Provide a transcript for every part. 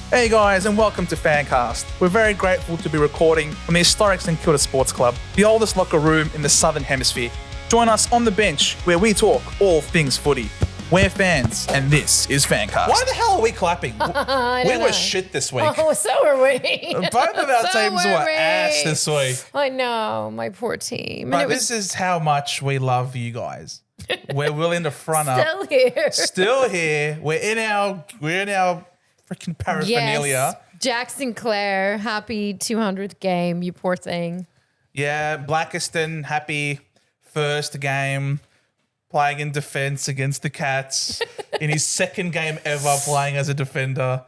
Hey guys, and welcome to FanCast. We're very grateful to be recording from the historic St Kilda Sports Club, the oldest locker room in the Southern Hemisphere. Join us on the bench, where we talk all things footy. We're fans, and this is FanCast. Why the hell are we clapping? We were shit this week. Oh, so were we. Both of our teams were ass this week. I know, my poor team. But this is how much we love you guys. We're willing to front up. Still here. Still here. We're in our freaking paraphernalia. Yes. Jack Sinclair, happy 200th game, you poor thing. Yeah, Blackiston, happy first game playing in defence against the Cats in his second game ever playing as a defender.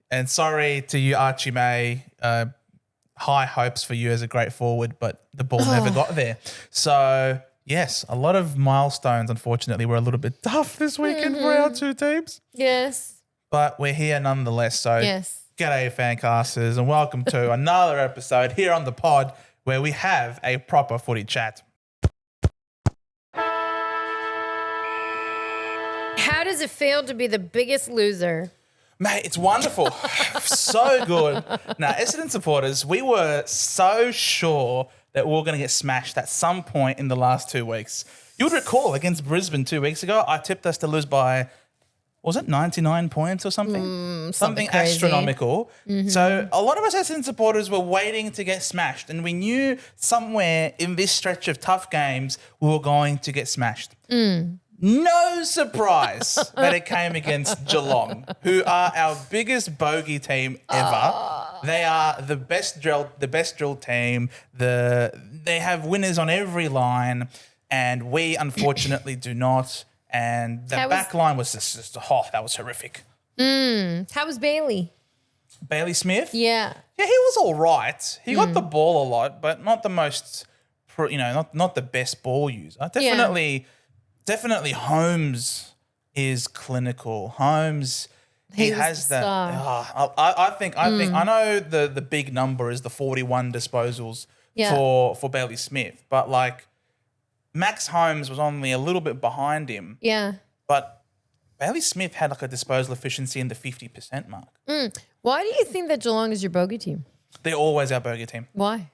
And sorry to you, Archie May. High hopes for you as a great forward, but the ball never got there. So, yes, a lot of milestones, unfortunately, were a little bit tough this weekend for our two teams. Yes. But we're here nonetheless. So, Yes. G'day, fancasters, and welcome to another episode here on the pod where we have a proper footy chat. How does it feel to be the biggest loser? Mate, it's wonderful. So good. Now, Essendon supporters, we were so sure that we were going to get smashed at some point in the last 2 weeks. You would recall against Brisbane 2 weeks ago, I tipped us to lose by, was it 99 points or something? Something crazy. Astronomical. So a lot of us Essendon supporters were waiting to get smashed, and we knew somewhere in this stretch of tough games we were going to get smashed. No surprise that it came against Geelong, who are our biggest bogey team ever. They are the best drilled team. They have winners on every line, and we unfortunately do not. And the back line was just that was horrific. How was Bailey? Bailey Smith? Yeah. Yeah, he was all right. He got the ball a lot, but not the most, not the best ball user. Definitely Holmes is clinical. Holmes, he has that. I know the big number is the 41 disposals for Bailey Smith, but like Max Holmes was only a little bit behind him. Yeah. But Bailey Smith had like a disposal efficiency in the 50% mark. Why do you think that Geelong is your bogey team? They're always our bogey team. Why?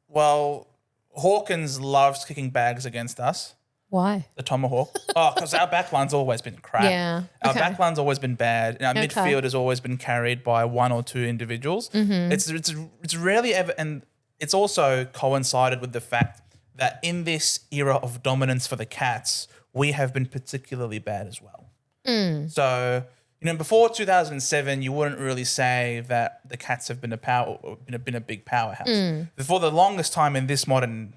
Well, Hawkins loves kicking bags against us. Why? The Tomahawk. Because our backline's always been crap. Yeah. Our Okay. backline's always been bad. And our Okay. midfield has always been carried by one or two individuals. It's rarely ever, and it's also coincided with the fact that in this era of dominance for the Cats, we have been particularly bad as well. So, before 2007, you wouldn't really say that the Cats have been a big powerhouse. For the longest time in this modern,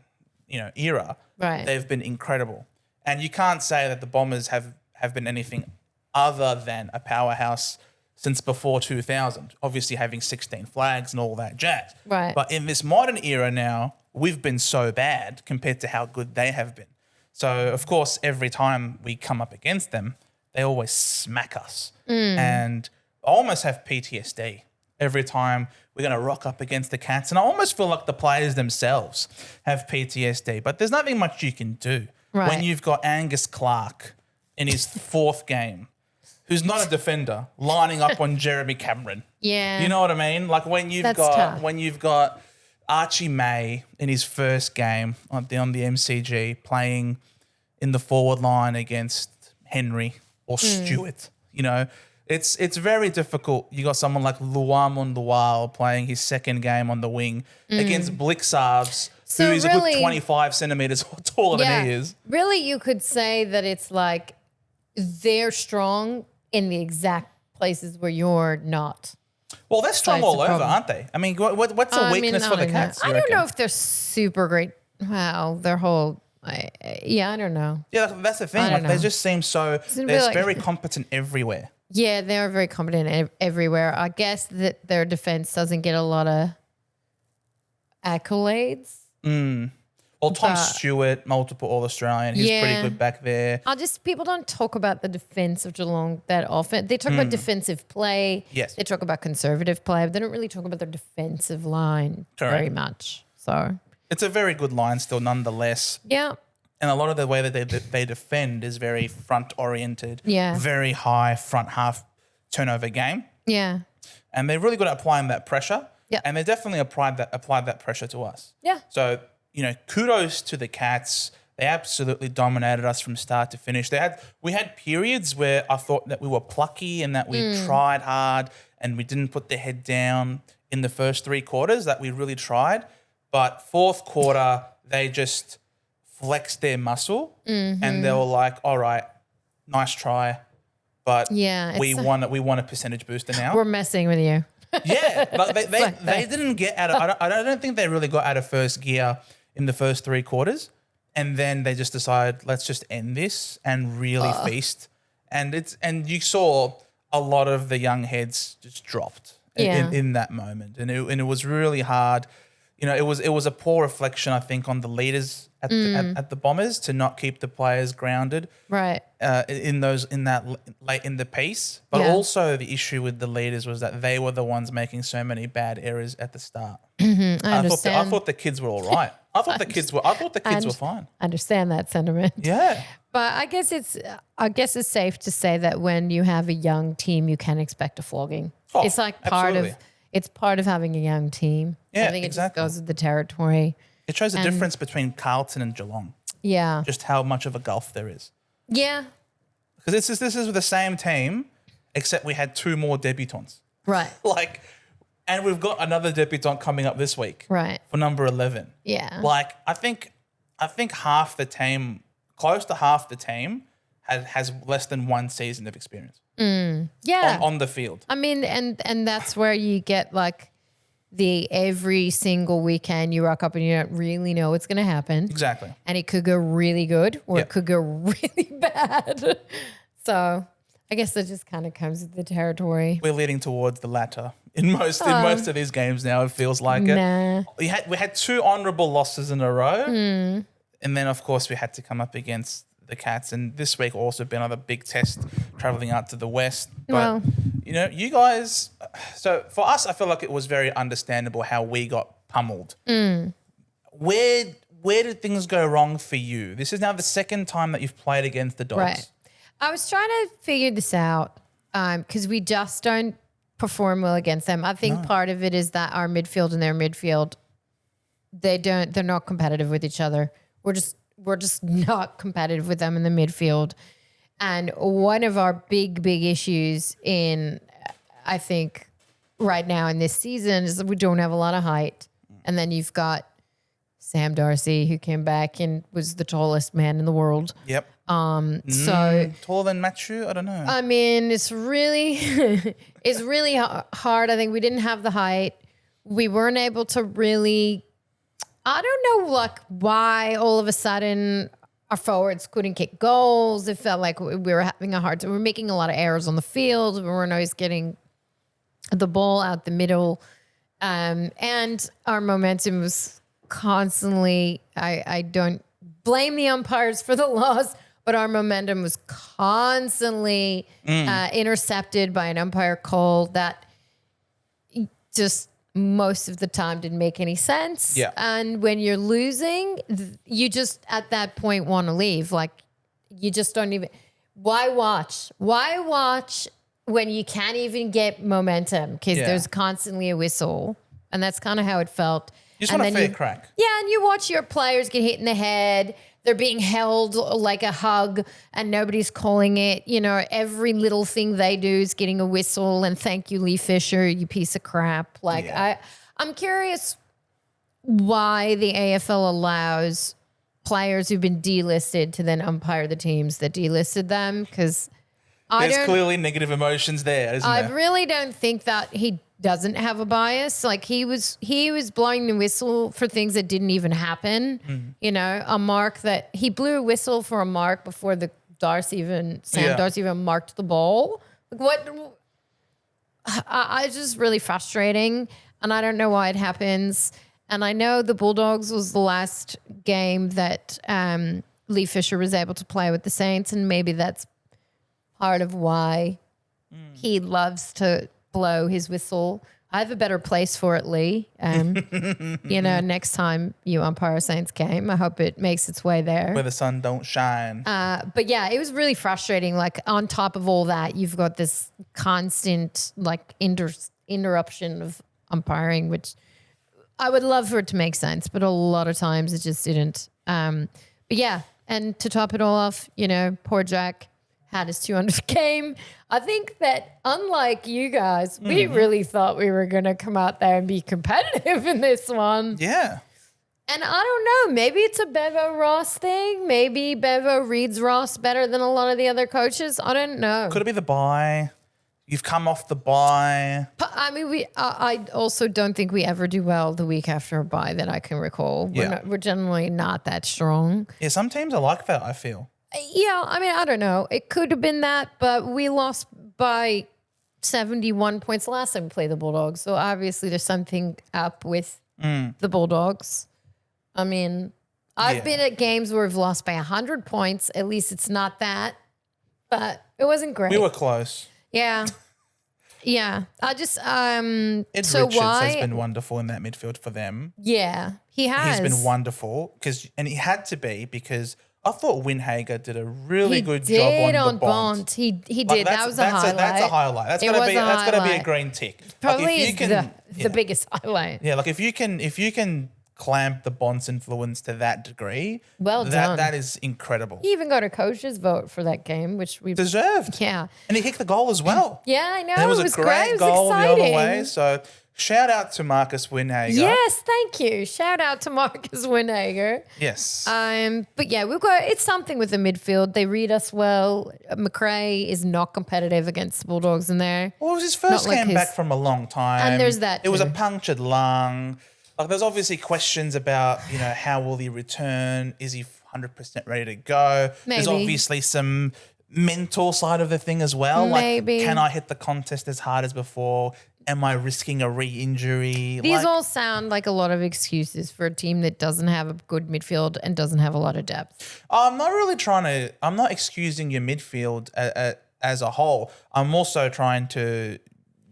era, Right. they've been incredible. And you can't say that the Bombers have been anything other than a powerhouse since before 2000, obviously having 16 flags and all that jazz. Right. But in this modern era now, we've been so bad compared to how good they have been. So, of course, every time we come up against them, they always smack us. And I almost have PTSD every time we're going to rock up against the Cats. And I almost feel like the players themselves have PTSD. But there's nothing much you can do when you've got Angus Clark in his fourth game, who's not a defender, lining up on Jeremy Cameron. Yeah. You know what I mean? Like when you've got Archie May in his first game on the MCG playing in the forward line against Henry or Stewart, it's very difficult. You got someone like Luamon Lual playing his second game on the wing against Blixarves, who is a good 25 centimetres taller than he is. Really, you could say that it's like they're strong in the exact places where you're not. Well, they're strong all over, aren't they? I mean, what's a weakness for the Cats? I don't know if they're super great. Wow, their whole... I don't know. Yeah, that's the thing. Like, they just seem so... They're very competent everywhere. Yeah, they're very competent everywhere. I guess that their defense doesn't get a lot of accolades. Well, Tom Stewart, multiple All-Australian. He's pretty good back there. People don't talk about the defense of Geelong that often. They talk about defensive play. Yes. They talk about conservative play, but they don't really talk about their defensive line very much. So it's a very good line still nonetheless. yeah. And a lot of the way that they defend is very front-oriented, Yeah. very high front half turnover game. Yeah. and they're really good at applying that pressure. Yeah. And they definitely applied that pressure to us. Yeah. So, kudos to the Cats. They absolutely dominated us from start to finish. We had periods where I thought that we were plucky and that we tried hard and we didn't put the head down in the first 3 quarters, that we really tried. But fourth quarter, they just flexed their muscle and they were like, all right, nice try. But we want a percentage booster now. We're messing with you. Yeah, but they didn't get out of. I don't think they really got out of first gear in the first 3 quarters, and then they just decided, let's just end this and really feast. And you saw a lot of the young heads just dropped in that moment, and it was really hard. It was a poor reflection, I think, on the leaders at the Bombers to not keep the players grounded, right? In that late in the piece, but also the issue with the leaders was that they were the ones making so many bad errors at the start. I understand. I thought the kids were all right. I thought the kids were fine. I understand that sentiment. Yeah, but I guess it's safe to say that when you have a young team, you can expect a flogging. Oh, it's like part of having a young team. Yeah, I think it exactly. just goes with the territory. It shows the difference between Carlton and Geelong. Yeah, just how much of a gulf there is. Yeah, because this is the same team, except we had 2 more debutants. Right. And we've got another debutant coming up this week. Right. For number 11. Yeah. I think half the team, close to half the team, has less than 1 season of experience. Yeah. On the field. I mean, and that's where you get the every single weekend you rock up and you don't really know what's going to happen. Exactly. And it could go really good or it could go really bad. So I guess that just kind of comes with the territory. We're leading towards the latter in most of these games now. It feels like it. We had 2 honourable losses in a row, and then of course we had to come up against the Cats. And this week also been another big test, travelling out to the west. But you guys. So for us, I feel like it was very understandable how we got pummeled. Where did things go wrong for you? This is now the second time that you've played against the Dogs. Right. I was trying to figure this out because we just don't perform well against them. I think part of it is that our midfield and their midfield, they're not competitive with each other. We're just not competitive with them in the midfield. And one of our big issues I think right now in this season is that we don't have a lot of height. And then you've got Sam Darcy, who came back and was the tallest man in the world. Yep. So taller than Matthew? I don't know. I mean, it's really hard. I think we didn't have the height. We weren't able to really. I don't know, why all of a sudden our forwards couldn't kick goals. It felt like we were having a hard time. We were making a lot of errors on the field. We weren't always getting the ball out the middle, and our momentum was constantly. I don't blame the umpires for the loss. But our momentum was constantly intercepted by an umpire call that just most of the time didn't make any sense. Yeah. And when you're losing, you just at that point want to leave. You just don't even – why watch? Why watch when you can't even get momentum because there's constantly a whistle? And that's kind of how it felt. You just want a fair crack. Yeah, and you watch your players get hit in the head – they're being held like a hug and nobody's calling it. Every little thing they do is getting a whistle and thank you, Lee Fisher, you piece of crap. I'm curious why the AFL allows players who've been delisted to then umpire the teams that delisted them because there's clearly negative emotions there, isn't there? I really don't think that he doesn't have a bias. He was blowing the whistle for things that didn't even happen. A mark that he blew a whistle for a mark before Sam Darcy even marked the ball. What? It's just really frustrating, and I don't know why it happens. And I know the Bulldogs was the last game that Lee Fisher was able to play with the Saints, and maybe that's part of why he loves to blow his whistle. I have a better place for it, Lee. Next time you umpire a Saints game, I hope it makes its way there. Where the sun don't shine. But yeah, it was really frustrating. On top of all that, you've got this constant interruption of umpiring, which I would love for it to make sense, but a lot of times it just didn't. But yeah, and to top it all off, poor Jack had his 200th game. I think that unlike you guys, we really thought we were going to come out there and be competitive in this one. Yeah. And I don't know, maybe it's a Bevo Ross thing. Maybe Bevo reads Ross better than a lot of the other coaches. I don't know. Could it be the bye? You've come off the bye. But, I mean, I also don't think we ever do well the week after a bye that I can recall. We're generally not that strong. Yeah, some teams are like that, I feel. Yeah, I mean, I don't know. It could have been that, but we lost by 71 points last time we played the Bulldogs. So obviously there's something up with the Bulldogs. I mean, I've been at games where we've lost by 100 points. At least it's not that. But it wasn't great. We were close. Yeah. Yeah. I just Ed Richards has been wonderful in that midfield for them. Yeah, he has. He's been wonderful and he had to be because I thought Winhager did a really good job on the Bont. He did. That was a highlight. That's a highlight. That's gonna be a green tick. Probably the biggest highlight. Yeah, like if you can clamp the Bont's influence to that degree, done. That is incredible. He even got a coach's vote for that game, which we deserved. Yeah, and he kicked the goal as well. Yeah, I know. And it was a great goal exciting. the other way. So shout out to Marcus Winhager. Yes, thank you. Shout out to Marcus Winhager. Yes. But yeah, it's something with the midfield. They read us well. McRae is not competitive against the Bulldogs in there. Well, it was his first game back from a long time. And there's that. It was a punctured lung. Like, there's obviously questions about, how will he return? Is he 100% ready to go? Maybe. There's obviously some mental side of the thing as well. Maybe. Like, can I hit the contest as hard as before? Am I risking a re-injury? These all sound like a lot of excuses for a team that doesn't have a good midfield and doesn't have a lot of depth. I'm not excusing your midfield as a whole. I'm also trying to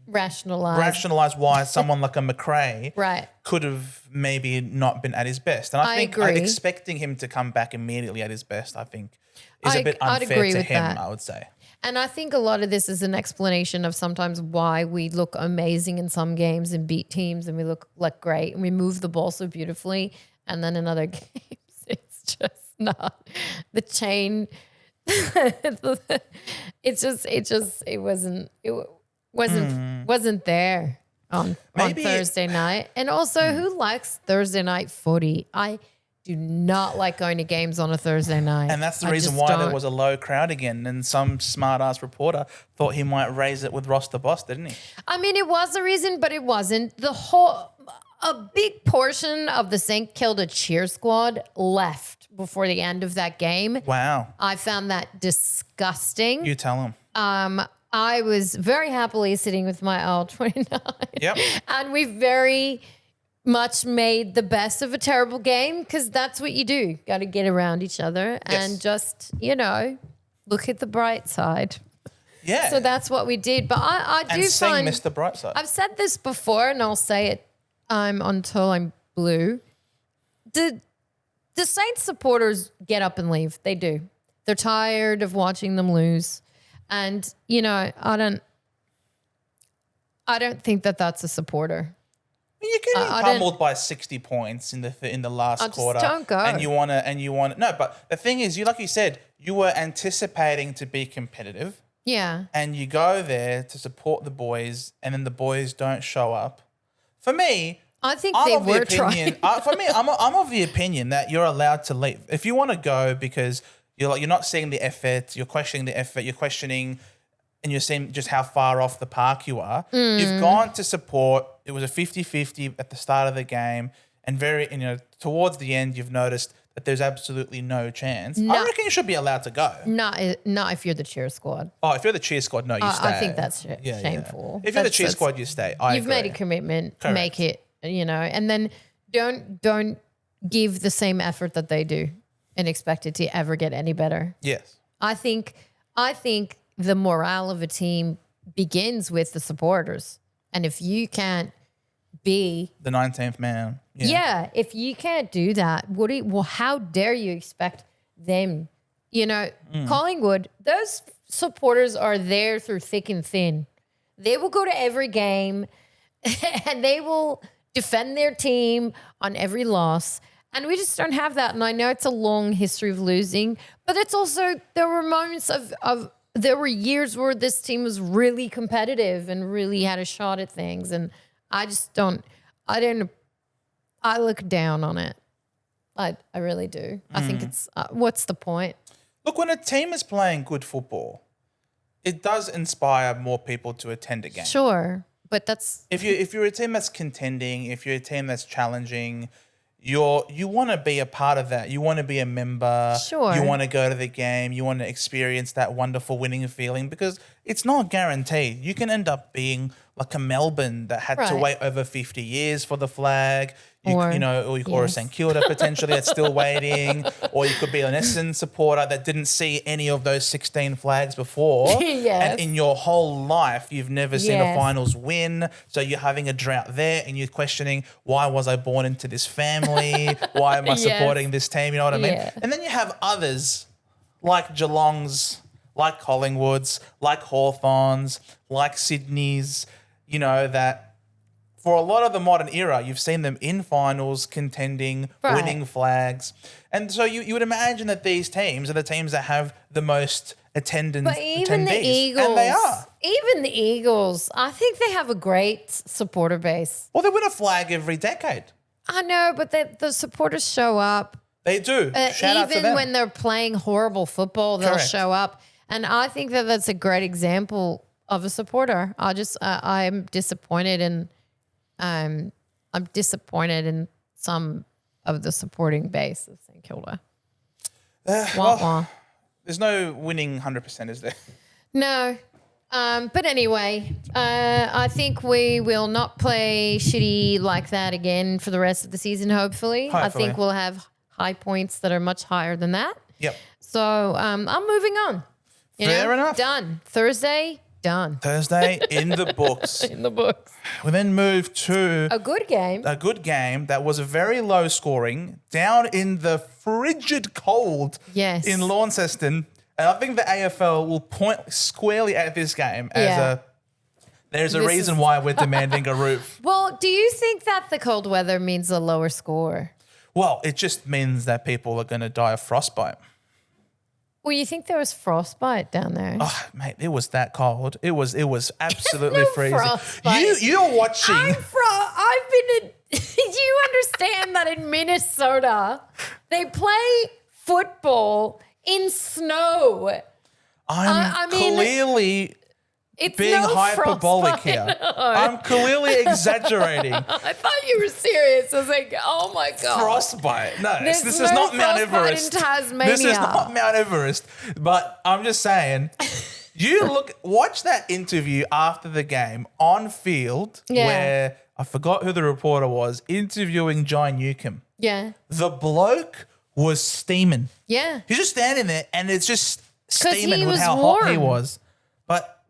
rationalize why someone like a McRae could have maybe not been at his best. And I think expecting him to come back immediately at his best, I think, is a bit unfair to him, I would say. And I think a lot of this is an explanation of sometimes why we look amazing in some games and beat teams and we look like great and we move the ball so beautifully. And then in other games, it's just not the chain. It wasn't there on Thursday night. And also, who likes Thursday night footy? I do not like going to games on a Thursday night. And that's the reason why there was a low crowd again. And some smart-ass reporter thought he might raise it with Ross the Boss, didn't he? I mean, it was a reason, but it wasn't. A big portion of the St Kilda cheer squad left before the end of that game. Wow. I found that disgusting. You tell him. I was very happily sitting with my L29. Yep. And we very much made the best of a terrible game because that's what you do. Got to get around each other and just, look at the bright side. Yeah. So that's what we did. But I do find Mr. Brightside. I've said this before and I'll say it until I'm blue. The Saints supporters get up and leave. They do. They're tired of watching them lose. And, I don't think that that's a supporter. You're getting pummeled by 60 points in the last quarter. Don't go. And you want to no, but the thing is, like you said, you were anticipating to be competitive. Yeah. And you go there to support the boys and then the boys don't show up. For me, I think they were trying. For me, I'm of the opinion that you're allowed to leave. If you want to go because you're not seeing the effort, you're questioning the effort, you're questioning and you're seeing just how far off the park you are. You've gone to support. It was a 50-50 at the start of the game and towards the end you've noticed that there's absolutely no chance. I reckon you should be allowed to go. Not if you're the cheer squad. Oh, if you're the cheer squad, no, you stay. I think that's shameful. If you're the cheer squad, you stay. You've made a commitment. Correct. Make it, and then don't give the same effort that they do and expect it to ever get any better. Yes. I think the morale of a team begins with the supporters. And if you can't be the 19th man. Yeah, if you can't do that, how dare you expect them? Collingwood, those supporters are there through thick and thin. They will go to every game. and they will defend their team on every loss. And we just don't have that. And I know it's a long history of losing, but it's also, there were moments of there were years where this team was really competitive and really had a shot at things. And I look down on it. I really do. I think it's, what's the point? Look, when a team is playing good football, it does inspire more people to attend a game. Sure, but that's... If you're a team that's contending, if you're a team that's challenging, you want to be a part of that. You want to be a member. Sure. You want to go to the game. You want to experience that wonderful winning feeling because it's not guaranteed. You can end up being like a Melbourne that had to Right. wait over 50 years for the flag. Or A St Kilda potentially that's still waiting, or you could be an Essendon supporter that didn't see any of those 16 flags before. Yes. And in your whole life, you've never seen a Yes. finals win. So you're having a drought there and you're questioning, why was I born into this family? Why am I Yes. supporting this team? You know what I mean? Yeah. And then you have others like Geelong's, like Collingwood's, like Hawthorn's, like Sydney's, that for a lot of the modern era, you've seen them in finals, contending, Right. winning flags. And so you would imagine that these teams are the teams that have the most attendance But even the attendees. Eagles, And they are. even the Eagles, I think they have a great supporter base. Well, they win a flag every decade. I know, but the supporters show up. They do. Shout out to Even them. when they're playing horrible football, they'll Correct. show up. And I think that that's a great example of a supporter. I'm disappointed I'm disappointed in some of the supporting base of St Kilda. Wah, wah. There's no winning 100%, is there? No. But anyway, I think we will not play shitty like that again for the rest of the season, hopefully. I Hopefully. think we'll have high points that are much higher than that. Yep. So I'm moving on. Fair enough. Done. Thursday, done. Thursday in the books. In the books. We then move to A good game. a good game that was very low scoring, down in the frigid cold Yes. in Launceston. And I think the AFL will point squarely at this game as Yeah. there's a This reason is- why we're demanding a roof. Well, do you think that the cold weather means a lower score? Well, it just means that people are going to die of frostbite. Well, you think there was frostbite down there? Oh, mate, it was that cold. It was absolutely No freezing. frostbite. You're watching. I've been in, you understand that in Minnesota, they play football in snow. I'm I mean, clearly It's being no hyperbolic frostbite. here. I'm clearly exaggerating. I thought you were serious. I was like, oh my God. Frostbite. No, There's this no is not Mount frostbite in Everest. Tasmania. This is not Mount Everest. But I'm just saying, watch that interview after the game on field where I forgot who the reporter was interviewing John Newcomb. Yeah. The bloke was steaming. Yeah. He's just standing there and it's just 'Cause steaming he with was how hot he warm. was. But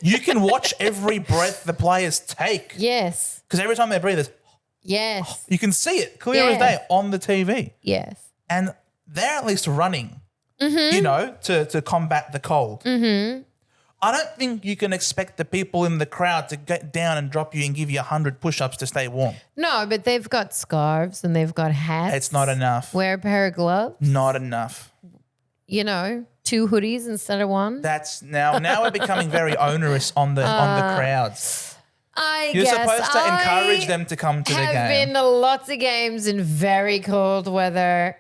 you can watch every breath the players take Yes. because every time they breathe, Yes. you can see it clear as Yeah. day on the TV. Yes. And they're at least running, Mm-hmm. to combat the cold. Mm-hmm. I don't think you can expect the people in the crowd to get down and drop you and give you 100 push-ups to stay warm. No, but they've got scarves and they've got hats. It's not enough. Wear a pair of gloves. Not enough. 2 hoodies instead of one. That's now we're becoming very onerous on the crowds. You're guess supposed to encourage them to come to the have game. been to lots of games in very cold weather.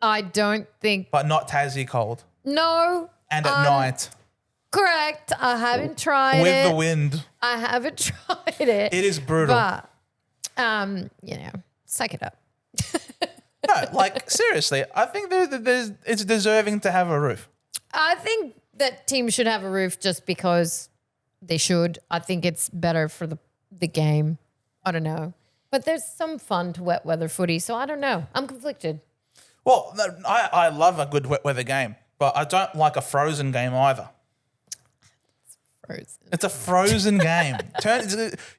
I don't think. But not Tassie cold. No. And at night. Correct. I haven't tried With it. the wind. I haven't tried it. It is brutal. But, suck it up. No, seriously, I think it's deserving to have a roof. I think that teams should have a roof just because they should. I think it's better for the game. I don't know. But there's some fun to wet weather footy, so I don't know. I'm conflicted. Well, no, I love a good wet weather game, but I don't like a frozen game either. Frozen. It's a frozen game.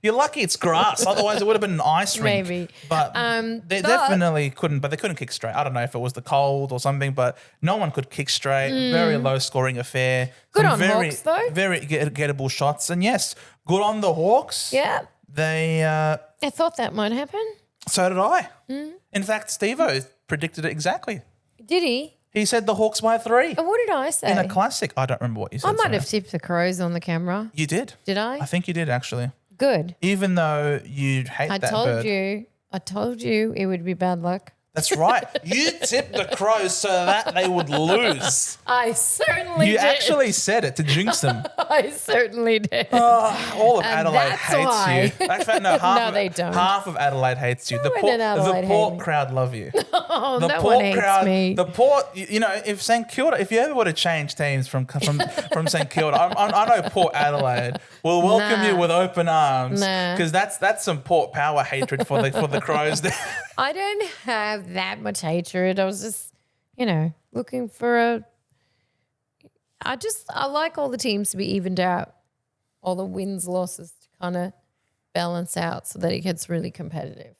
You're lucky it's grass. Otherwise, it would have been an ice rink. Maybe. But they definitely couldn't. But they couldn't kick straight. I don't know if it was the cold or something, but no one could kick straight. Very low scoring affair. Good Some on very, Hawks, though. Very gettable shots. And yes, Good on the Hawks. Yeah. They. I thought that might happen. So did I. Mm. In fact, Steveo predicted it exactly. Did he? He said the Hawks by 3 And what did I say? in a classic. I don't remember what you said. I might sorry. have tipped the Crows on the camera. You did. Did I? I think you did actually. Good. Even though you hate I that told bird. I told you it would be bad luck. That's right. You tipped the Crows so that they would lose. I certainly You did. actually said it to jinx them. I certainly did. All of And Adelaide that's hates why. you. In fact, no, half they don't. Half of Adelaide hates you. No one in Adelaide The Port hate me. crowd love you. Oh, The no Port one hates crowd, me. the Port. You know, if St Kilda, if you ever were to change teams from St Kilda, I know Port Adelaide will welcome Nah. you with open arms Nah. because that's some Port power hatred for the Crows. I don't have that much hatred. I was just, looking for I like all the teams to be evened out, all the wins, losses to kind of balance out so that it gets really competitive.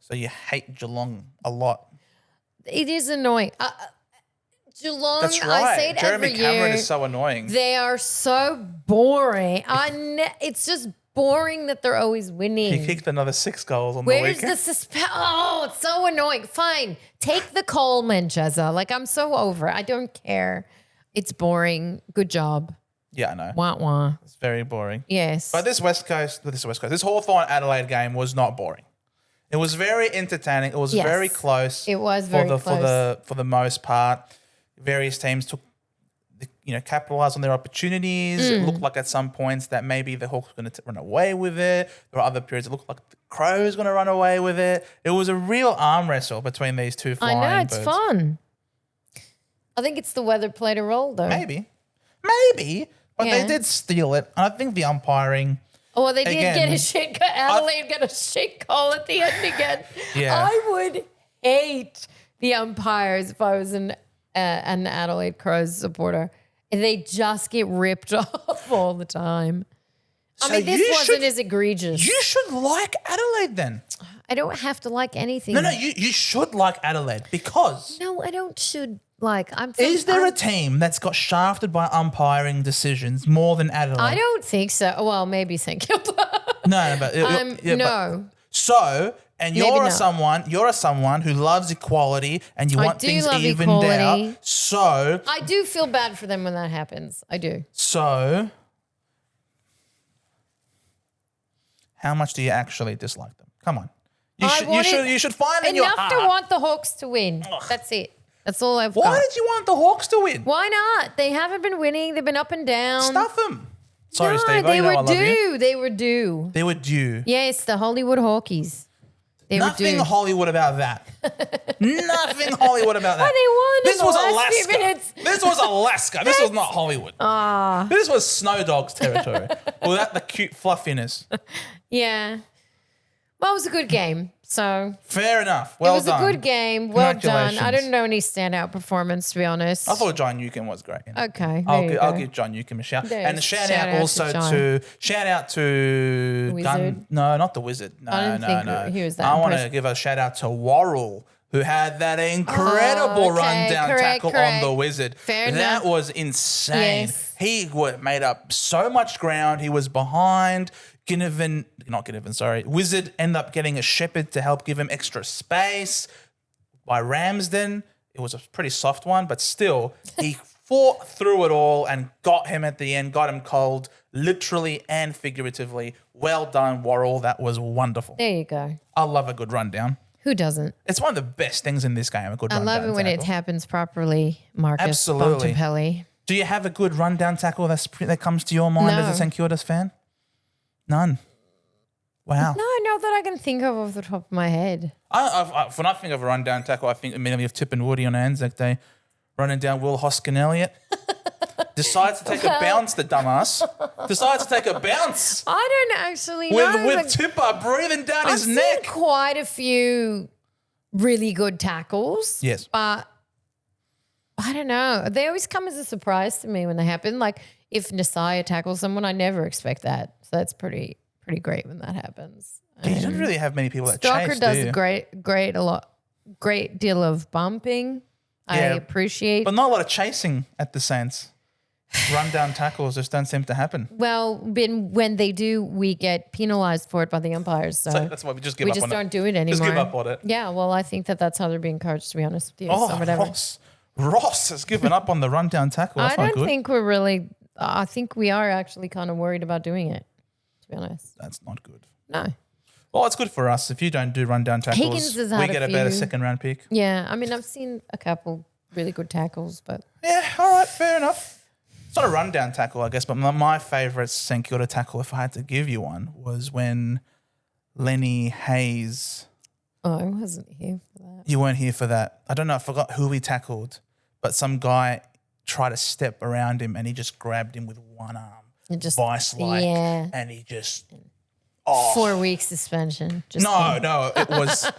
So you hate Geelong a lot. It is annoying. Geelong, That's right. I say it Jeremy every Cameron year. is so annoying. They are so boring. It's just boring that they're always winning. He kicked another 6 goals on Where's the the weekend. suspense? Oh, it's so annoying. Fine. Take the Coleman, Jezza. Like, I'm so over it. I don't care. It's boring. Good job. Yeah, I know. Wah, wah. It's very boring. Yes. But this Hawthorn Adelaide game was not boring. It was very entertaining. It was Yes. very close. It was very close. For the most part. Various teams capitalized on their opportunities. Mm. It looked like at some points that maybe the Hawks were going to run away with it. There were other periods it looked like the Crows going to run away with it. It was a real arm wrestle between these two I flying know. It's birds. fun. I think it's the weather played a role, though. Maybe. But Yeah. they did steal it. And I think the umpiring. Oh, well, they did Again, get a shit. Adelaide got a shit call at the end again. Yeah. I would hate the umpires if I was an Adelaide Crows supporter. They just get ripped off all the time. I So mean, this you wasn't should- as egregious. You should like Adelaide then. I don't have to like anything. No, you should like Adelaide because No, I don't should like. is there a team that's got shafted by umpiring decisions more than Adelaide? I don't think so. Well, maybe St Kilda. No, but No. So, and Maybe you're not. someone who loves equality and you I want do things love evened equality. out. So, I do feel bad for them when that happens. I do. How much do you actually dislike them? Come on. wanted You should find in your Enough heart. to want the Hawks to win. That's it. That's all I've Why got. did you want the Hawks to win? Why not? They haven't been winning. They've been up and down. Stuff them. Sorry, No, Steve. they You know I were love you. due. They were due. They were due. Yes, the Hollywood Hawkies. They Nothing were due. Hollywood about that. Nothing Hollywood about that. they won This in was the last few Alaska. minutes. This was Alaska. This was not Hollywood. This was Snow Dogs territory. Without the cute fluffiness. Yeah. Well, it was a good game. So Fair enough. Well it was done. a good game. Well done. I Congratulations. don't know any standout performance, to be honest. I thought John Newcomb was great. Okay. I'll go. give John Newcomb a shout. There And is. shout Shout out out also to John. to Wizard? No, not the Wizard. No, I didn't think no. he was that I want to impressive. give a shout out to Worrell, who had that incredible okay. rundown Correct, tackle correct. on the Wizard. Fair that enough. was insane. Yes. He made up so much ground. He was behind. Wizard ended up getting a shepherd to help give him extra space by Ramsden. It was a pretty soft one, but still, he fought through it all and got him at the end, got him cold, literally and figuratively. Well done, Worrell. That was wonderful. There you go. I love a good rundown. Who doesn't? It's one of the best things in this game, a good I rundown love it when it tackle. happens properly, Marcus Absolutely. Bontempelli. Do you have a good rundown tackle that comes to your mind as a No. St Kilda's fan? None. Wow. No, not that I can think of off the top of my head. When I think of a rundown tackle, I think immediately of Tip and Woody on Anzac Day, running down Will Hoskin Elliott. Decides to take a bounce, the dumbass. Decides to take a bounce I don't actually know. with like, Tipper breathing down I've his seen neck. quite a few really good tackles. Yes. But I don't know. They always come as a surprise to me when they happen. Like if Nasaya tackles someone, I never expect that. So that's pretty great when that happens. You don't really have many people that Stalker chase, does do you? a great deal of bumping. I Yeah. appreciate. But not a lot of chasing at the Saints. Rundown tackles just don't seem to happen. Well, when they do, we get penalized for it by the umpires. So, So that's why we just give we up just on don't it. do it anymore. Just give up on it. Yeah, well, I think that's how they're being coached, to be honest with you. Oh, so whatever. Ross has given up on the rundown tackle. That's I not don't good. think we're really. I think we are actually kind of worried about doing it, to be honest. That's not good. No. Well, it's good for us. If you don't do rundown tackles, Higgins has we had get a a better few. second round pick. Yeah, I mean, I've seen a couple really good tackles, but Yeah, all right, fair enough. It's not a rundown tackle, I guess, but my favourite St Kilda tackle, if I had to give you one, was when Lenny Hayes. I wasn't here for that. You weren't here for that. I don't know. I forgot who he tackled, but some guy tried to step around him and he just grabbed him with one arm, It just vice-like, yeah. and he just 4 weeks suspension. Just no, it was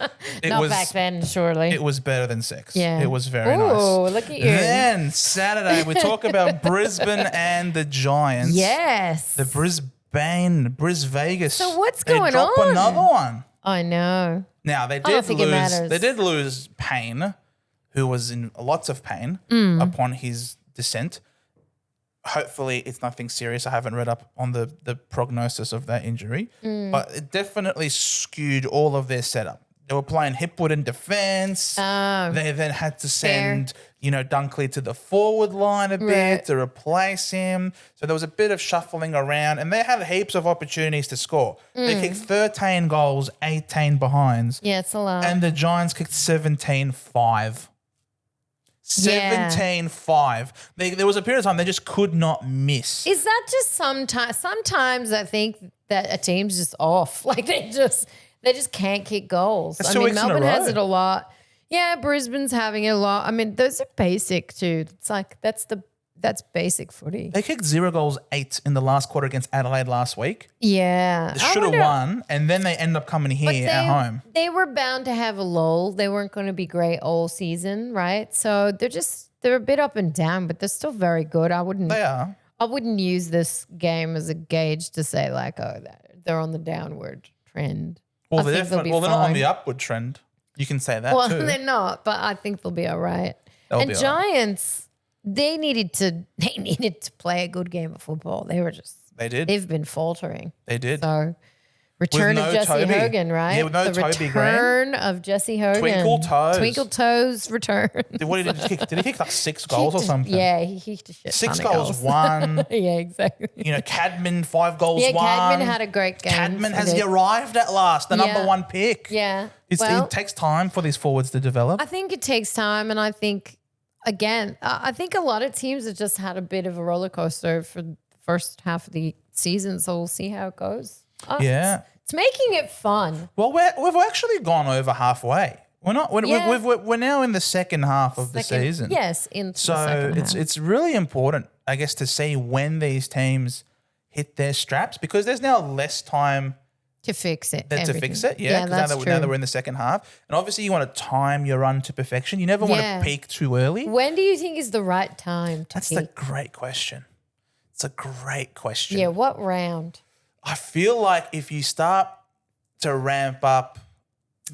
not back then, surely. It was better than 6. Yeah. It was very Oh, nice. look at you. Then Saturday we talk about Brisbane and the Giants. Yes. The Bris Vegas. So what's They going drop on? another one. I know. Now they don't did think it lose. matters. They did lose Payne, who was in lots of pain Mm. upon his descent. Hopefully, it's nothing serious. I haven't read up on the prognosis of that injury, Mm. but it definitely skewed all of their setup. They were playing Hipwood in defence. Oh. They then had to send, Dunkley to the forward line a bit Right. to replace him. So there was a bit of shuffling around, and they had heaps of opportunities to score. Mm. They kicked 13 goals, 18 behinds, Yeah, it's a lot. and the Giants kicked 17-5. 17-5. There was a period of time they just could not miss. Is that just sometimes I think that a team's just off. Like they just can't kick goals. That's I 2 mean, weeks in a Melbourne has row. it a lot. Yeah, Brisbane's having it a lot. I mean, those are basic too. It's like that's basic footy. They kicked 0 goals, 8 in the last quarter against Adelaide last week. Yeah. They I should have wonder- won, and then they end up coming here at home. They were bound to have a lull. They weren't going to be great all season, right? So they're a bit up and down, but they're still very good. I wouldn't use this game as a gauge to say like, oh, they're on the downward trend. Well, I they're think they'll be not on fine. the upward trend. You can say that Well, too. they're not, but I think they'll be all right. They'll And be all right. Giants, they needed to play a good game of football. They did. They've been faltering. They did. So return no of Jesse Toby. Hogan, right? Yeah, with no the Toby return of Jesse Hogan. Twinkle Toes. Twinkle Toes return. What did he kick? Did he kick like 6 goals or Kicked a- something? Yeah, he kicked a shit 6 ton of goals, 1. Yeah, exactly. Cadman, 5 goals, Yeah, 1. Cadman had a great game. Cadman for has the- arrived at last, the number Yeah. 1 pick. Yeah. It takes time for these forwards to develop. I think it takes time, and I think I think a lot of teams have just had a bit of a roller coaster for the first half of the season, so we'll see how it goes. Yeah. It's making it fun. Well, we've actually gone over halfway. We're not. Yeah. We're now in the second half of the season. Yes, into the So second half. it's really important, I guess, to see when these teams hit their straps because there's now less time to fix it. to everything. fix it. Yeah, that's because true. now that we're in the second half, and obviously you want to time your run to perfection. You never want Yeah. to peak too early. When do you think is the right time to That's peak? the great question. It's a great question. Yeah, what round? I feel like if you start to ramp up,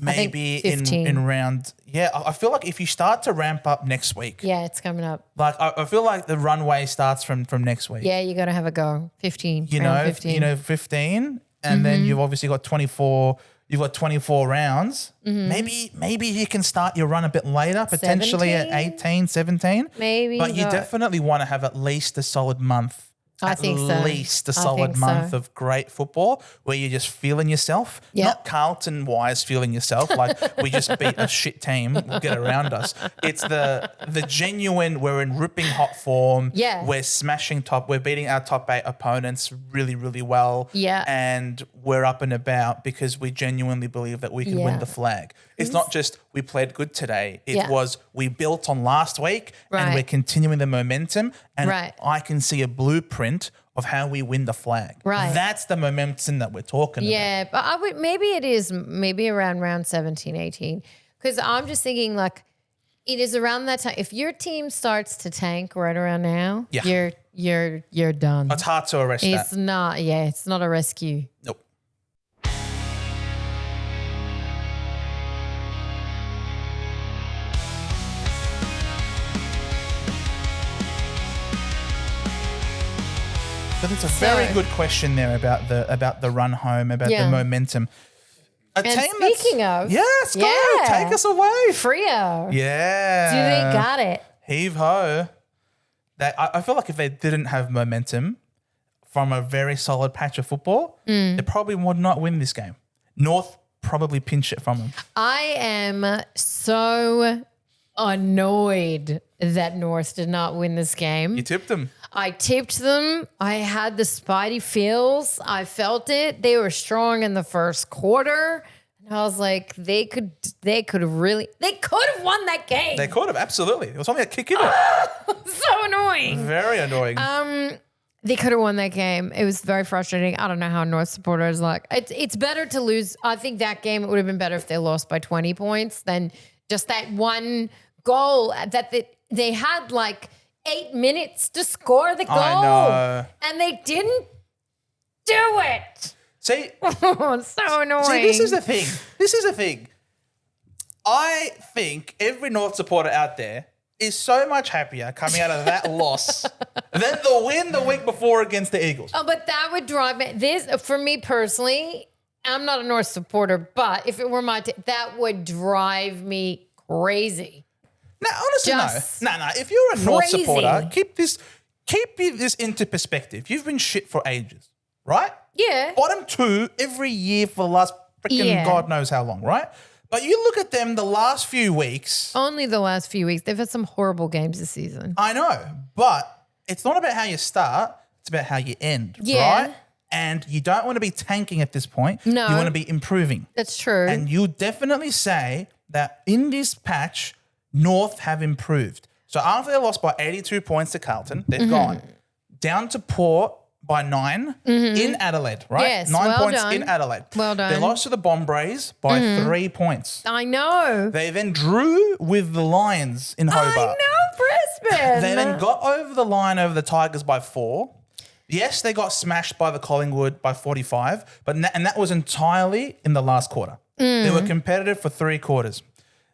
I think maybe 15. in round, I feel like if you start to ramp up next week, Yeah, it's coming up. like I feel like the runway starts from next week. Yeah, you got to have a go. 15. you round know, 15. 15, and then you've obviously got 24. You've got 24 rounds. Maybe you can start your run a bit later, potentially at 18, 17. Maybe. But you definitely want to have at least a solid month. I think so. At least a I solid think month so. of great football where you're just feeling yourself. Yep. Not Carlton-wise feeling yourself, like we just beat a shit team, get around us. It's the genuine, we're in ripping hot form. Yeah. We're beating our top 8 opponents really, really well. Yeah. And we're up and about because we genuinely believe that we can win Yeah. the flag. It's not just we played good today. It Yeah. was we built on last week and Right. we're continuing the momentum. And Right. I can see a blueprint of how we win the flag. Right. That's the momentum that we're talking about. Yeah, but maybe it is maybe around round 17, 18. Because I'm just thinking like it is around that time. If your team starts to tank right around now, Yeah. you're done. It's hard to arrest It's that. not, it's not a rescue. Nope. it's a very good question there about the run home, about the momentum. And speaking of, yes, go take us away, Freo. Yeah, Do they got it? Heave ho! I feel like if they didn't have momentum from a very solid patch of football, they probably would not win this game. North probably pinch it from them. I am so annoyed that North did not win this game. You tipped them. I tipped them. I had the spidey feels. I felt it. They were strong in the first quarter. And I was like, they could have won that game. They could have, absolutely. There was something that kick in it. So annoying. Very annoying. They could have won that game. It was very frustrating. I don't know how North supporters like. It's better to lose. I think that game, it would have been better if they lost by 20 points than just that one goal that they had like 8 minutes to score the goal. I know. And they didn't do it. See? So annoying. See, this is the thing. I think every North supporter out there is so much happier coming out of that loss than the win the week before against the Eagles. Oh, but that would drive me. For me personally, I'm not a North supporter, but if it were my team, that would drive me crazy. No, honestly, no. If you're a North supporter, keep this into perspective. You've been shit for ages, right? Yeah. Bottom 2 every year for the last freaking God knows how long, right? But you look at them the last few weeks. Only the last few weeks. They've had some horrible games this season. I know, but it's not about how you start. It's about how you end, right? And you don't want to be tanking at this point. No. You want to be improving. That's true. And you definitely say that in this patch, North have improved. So after they lost by 82 points to Carlton, they've gone down to Port by 9 in Adelaide, right? Yes, 9 points done. in Adelaide. Well done. They lost to the Bombers by 3 points. I know. They then drew with the Lions in Hobart. I know, Brisbane. They then got over the line over the Tigers by 4. Yes, they got smashed by the Collingwood by 45, and that was entirely in the last quarter. They were competitive for 3 quarters.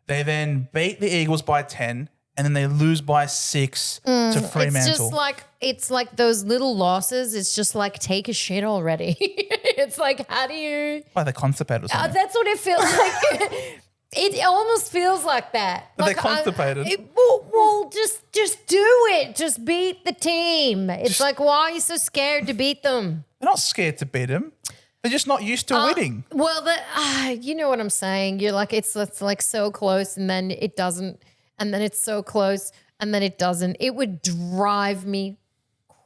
They then beat the Eagles by 10, and then they lose by 6 to Fremantle. It's like those little losses. It's just like, take a shit already. It's like, how do you? Why, they're constipated or something. That's what it feels like. It almost feels like that. But they're constipated. Just do it. Just beat the team. It's like, why are you so scared to beat them? They're not scared to beat them. They're just not used to winning. Well, you know what I'm saying. You're like, it's like so close, and then it doesn't, and then it's so close, and then it doesn't. It would drive me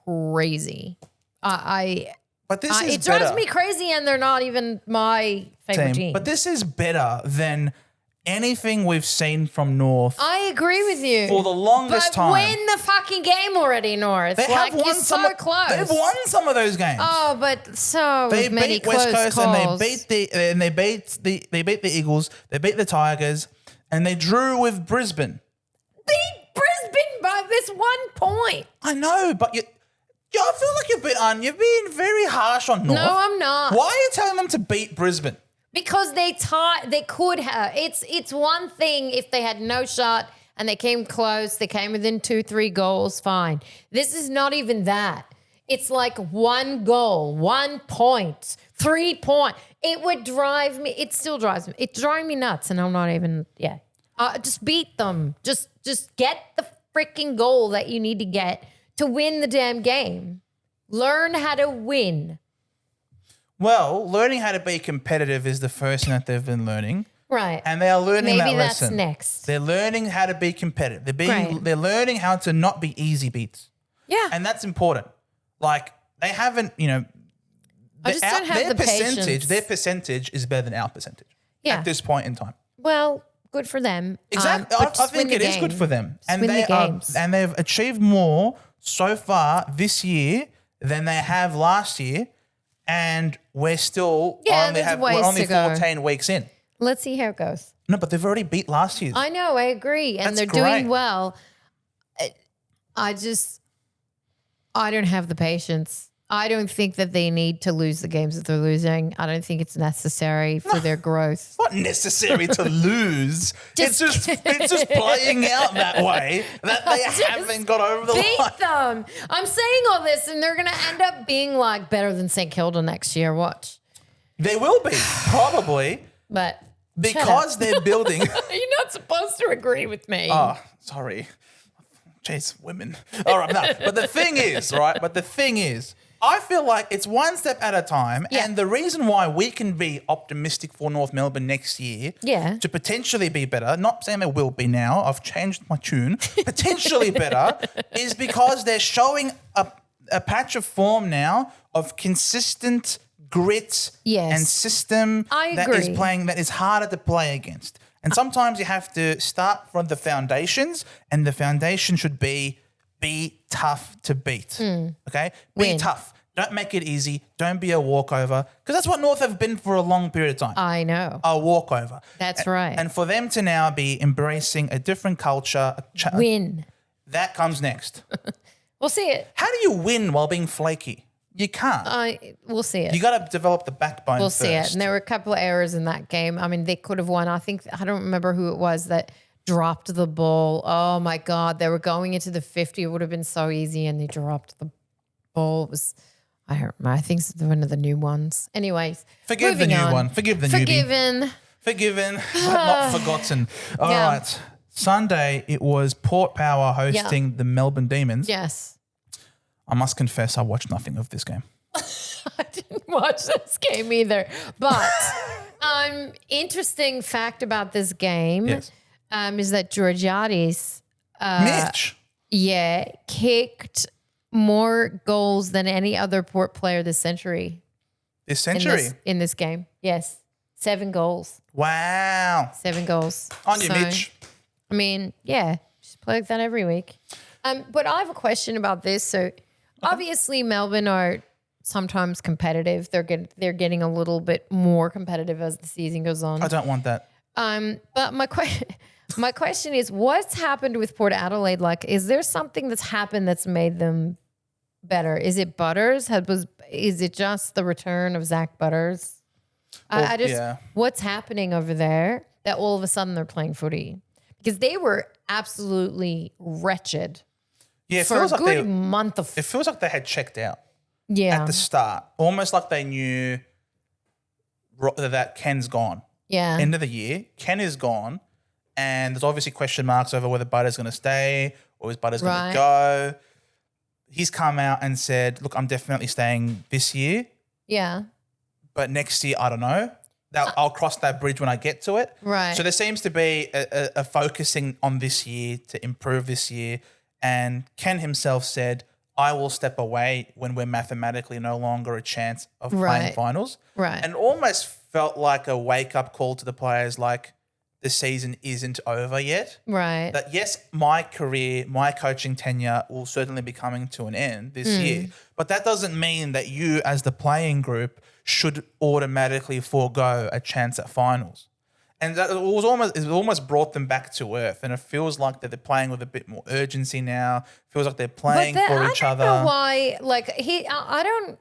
crazy. But this is it better. drives me crazy, and they're not even my favorite team. But this is better than anything we've seen from North. I agree with you. For the longest time. Win the fucking game already, North. They have won so close. They've won some of those games. Oh, but so they many beat West close Coast calls. and they beat the Eagles. They beat the Tigers, and they drew with Brisbane. Beat Brisbane by this 1 point. I know, but I feel like you've been very harsh on North. No, I'm not. Why are you telling them to beat Brisbane? Because they could have. It's one thing if they had no shot and they came close, they came within 2-3 goals, fine. This is not even that. It's like 1 goal, 1 point, 3 points. It would drive me. It still drives me. It's driving me nuts, and I'm not even. Yeah, just beat them. Just get the freaking goal that you need to get to win the damn game. Learn how to win. Well, learning how to be competitive is the first thing that they've been learning. Right. And they are learning that lesson. Maybe that's next. They're learning how to be competitive. They're learning how to not be easy beats. Yeah. And that's important. Like, they haven't, I just don't have the patience. Their percentage is better than our percentage at this point in time. Well, good for them. Exactly. I think it is good for them. And they've achieved more so far this year than they have last year. And we're still we're only 14 weeks in. Let's see how it goes. No, but they've already beat last year. I know, I agree. And they're doing well. I don't have the patience. I don't think that they need to lose the games that they're losing. I don't think it's necessary for their growth. It's not necessary to lose. It's just playing out that way that they haven't got over the Beat line. them. I'm saying all this, and they're going to end up being like better than St Kilda next year. Watch. They will be, probably, But because they're building. you're not supposed to agree with me. Oh, sorry. Jeez, women. All right, no. But the thing is, I feel like it's one step at a time. Yeah. And the reason why we can be optimistic for North Melbourne next year to potentially be better, not saying they will be now, I've changed my tune, potentially better, is because they're showing a patch of form now of consistent grit and system that is playing, that is harder to play against. And sometimes you have to start from the foundations, and the foundation should be tough to beat. Okay? Be tough. Don't make it easy. Don't be a walkover. Because that's what North have been for a long period of time. I know. A walkover. That's right. And for them to now be embracing a different culture. Win. That comes next. We'll see it. How do you win while being flaky? You can't. We'll see it. You got to develop the backbone We'll first. see it. And there were a couple of errors in that game. I mean, they could have won. I don't remember who it was that dropped the ball. Oh my God. They were going into the 50. It would have been so easy, and they dropped the ball. It was, I don't remember. I think it's one of the new ones. Anyways. Forgive the new one. Forgive the newbie. Forgiven, but not forgotten. All right. Sunday, it was Port Power hosting the Melbourne Demons. Yes. I must confess, I watched nothing of this game. I didn't watch this game either. But interesting fact about this game is that Georgiades Mitch. Kicked more goals than any other Port player this century. This century? In this game. Yes. 7 goals. Wow. 7 goals. On you, Mitch. I mean, just play like that every week. But I have a question about this. So obviously Melbourne are sometimes competitive. They're getting a little bit more competitive as the season goes on. I don't want that. But my question is, what's happened with Port Adelaide? Like, is there something that's happened that's made them better? Is it Butters? Is it just the return of Zach Butters? What's happening over there that all of a sudden they're playing footy? Because they were absolutely wretched for a good month of. It feels like they had checked out at the start, almost like they knew that Ken's gone. Yeah. End of the year, Ken is gone, and there's obviously question marks over whether Butters going to stay or is Butters going to go. He's come out and said, look, I'm definitely staying this year. Yeah. But next year, I don't know. I'll cross that bridge when I get to it. Right. So there seems to be a focusing on this year to improve this year. And Ken himself said, I will step away when we're mathematically no longer a chance of playing finals. Right. And almost felt like a wake-up call to the players, like the season isn't over yet. Right. That yes, my career, my coaching tenure will certainly be coming to an end this year. But that doesn't mean that you as the playing group should automatically forego a chance at finals. And that it almost brought them back to earth. And it feels like that they're playing with a bit more urgency now. Feels like they're playing for each other. I don't know why, I don't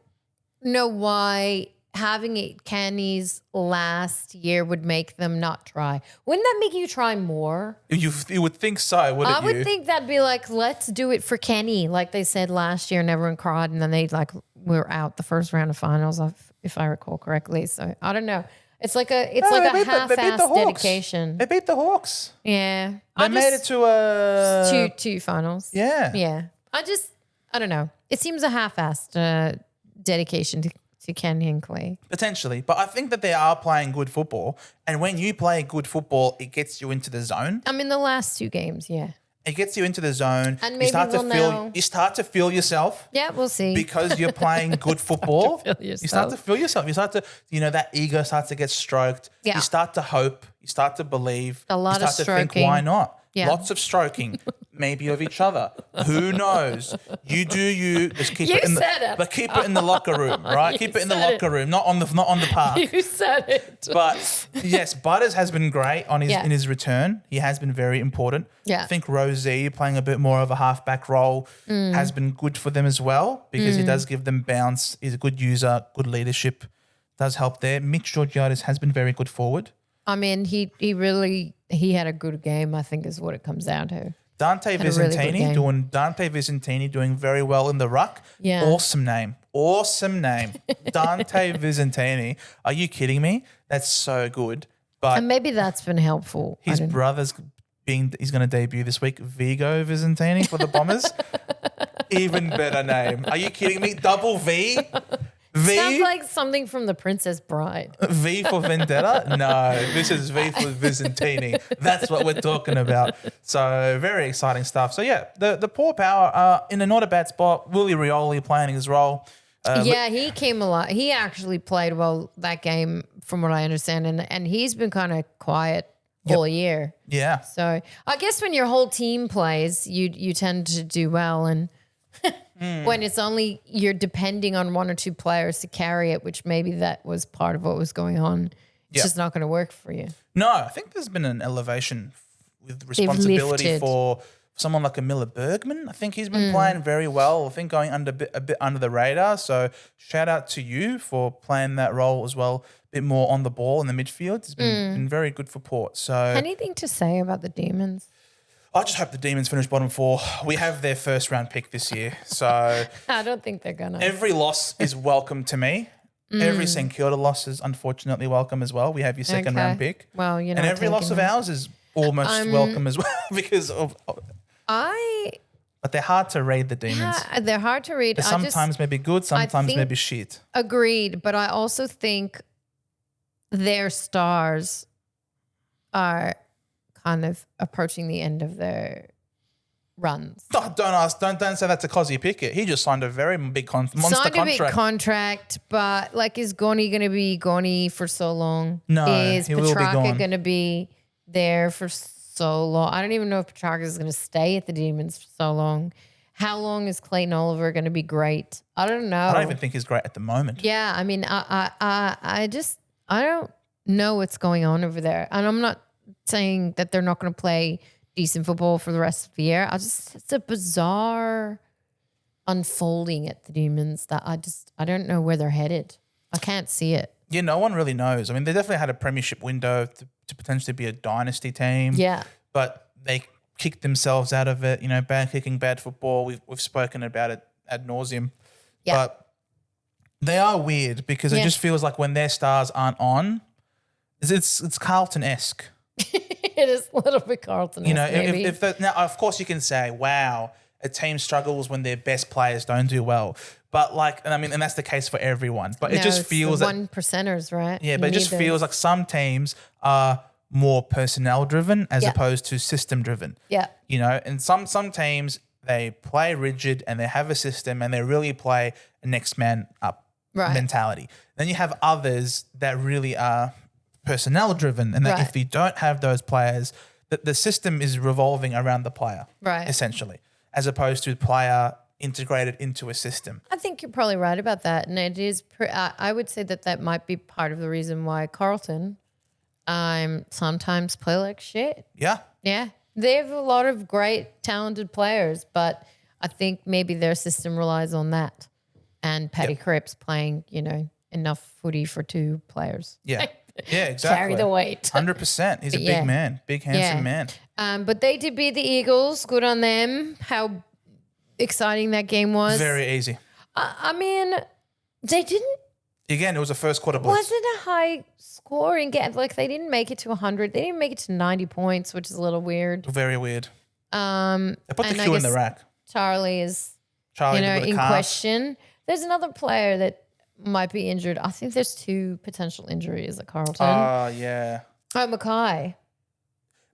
know why having it Kenny's last year would make them not try. Wouldn't that make you try more? You would think so, wouldn't you? I would think that'd be like, let's do it for Kenny, like they said last year, and everyone cried, and then they were out the first round of finals, if I recall correctly. So I don't know. It's like a half-assed dedication. They beat the Hawks. Yeah, They made it to two finals. Yeah, yeah. I don't know. It seems a half-assed dedication to Ken Hinckley. Potentially. But I think that they are playing good football. And when you play good football, it gets you into the zone. I mean, the last 2 games, yeah. It gets you into the zone. And maybe you start to feel yourself. Yeah, we'll see. Because you're playing good football. You start to feel yourself. You start to feel yourself. You start to, that ego starts to get stroked. Yeah. You start to hope. You start to believe. A lot you of start to think, stroking. why not? Yeah. Lots of stroking, maybe of each other. Who knows? You do you. Just keep You it in said it. But keep it in the locker room, right? You Keep it in the said locker room, not on the park. You said it. But yes, Butters has been great on his Yeah. in his return. He has been very important. Yeah. I think Rosie playing a bit more of a halfback role has been good for them as well because he does give them bounce. He's a good user, good leadership, does help there. Mitch Georgiades has been very good forward. I mean, he had a good game, I think is what it comes down to. Dante Had a really good Visentini doing very well in the ruck. Yeah. Awesome name. Dante Visentini. Are you kidding me? That's so good. But And maybe that's been helpful. I his don't know. brother's he's going to debut this week. Vigo Visentini for the Bombers. Even better name. Are you kidding me? Double V? Sounds like something from The Princess Bride. V for Vendetta? No, this is V for Visentini. That's what we're talking about. So very exciting stuff. So yeah, the Paw Power are in a not a bad spot. Willie Rioli playing his role. Yeah, he came a lot. He actually played well that game, from what I understand, and he's been kind of quiet all year. Yeah. So I guess when your whole team plays, you tend to do well, and when it's only you're depending on one or two players to carry it, which maybe that was part of what was going on. It's just not going to work for you. No, I think there's been an elevation with responsibility lifted. for someone like a Miller Bergman. I think he's been playing very well. I think going a bit under the radar. So shout out to you for playing that role as well. A bit more on the ball in the midfield. It's been very good for Port. So Anything to say about the Demons? I just hope the Demons finish bottom four. We have their first round pick this year. So I don't think they're going to. every loss is welcome to me. Every St Kilda loss is unfortunately welcome as well. We have your second round pick. Well, you know, And every loss of ours is almost welcome as well because of but they're hard to read, the Demons. They're hard to read. They're sometimes maybe good, sometimes think- maybe shit. Agreed, but I also think their stars are kind of approaching the end of their runs. Oh, don't say that to Cozzy Pickett. He just signed a very big monster Signed a big contract. contract, but like, is Goni going to be Goni for so long? No, is he will be Petrarca gone. going to be there for so long? I don't even know if Petrarca is going to stay at the Demons for so long. How long is Clayton Oliver going to be great? I don't know. I don't even think he's great at the moment. Yeah, I mean, I don't know what's going on over there, and I'm not saying that they're not going to play decent football for the rest of the year. It's a bizarre unfolding at the Demons that I don't know where they're headed. I can't see it. Yeah, no one really knows. I mean, they definitely had a premiership window to potentially be a dynasty team. Yeah. But they kicked themselves out of it. You know, bad kicking, bad football. We've spoken about it ad nauseum. Yeah. But they are weird because it just feels like when their stars aren't on, it's Carlton-esque. It is a little bit Carlton. You know, maybe. now of course you can say, wow, a team struggles when their best players don't do well. But and that's the case for everyone. But it just feels the like 1%ers, right? yeah, but it You just need feels those. like some teams are more personnel driven as opposed to system driven. Yeah. You know, and some teams they play rigid and they have a system and they really play a next man up mentality. Then you have others that really are personnel driven and that if you don't have those players, the system is revolving around the player, essentially, as opposed to the player integrated into a system. I think you're probably right about that. And it is, I would say that might be part of the reason why Carlton sometimes play like shit. Yeah. Yeah. They have a lot of great, talented players, but I think maybe their system relies on that. And Paddy Cripps playing, enough footy for two players. Yeah. Yeah, exactly. Carry the weight. 100%. He's a big man, big, handsome man. But they did beat the Eagles. Good on them. How exciting that game was. Very easy. I mean, they didn't. Again, it was a first quarter blitz. Wasn't a high scoring game. Like, they didn't make it to 100. They didn't make it to 90 points, which is a little weird. Very weird. They put the and I Q in the guess rack. Charlie is, Charlie with a in calf. question. There's another player that might be injured. I think there's 2 potential injuries at Carlton. Oh, yeah. Mackay.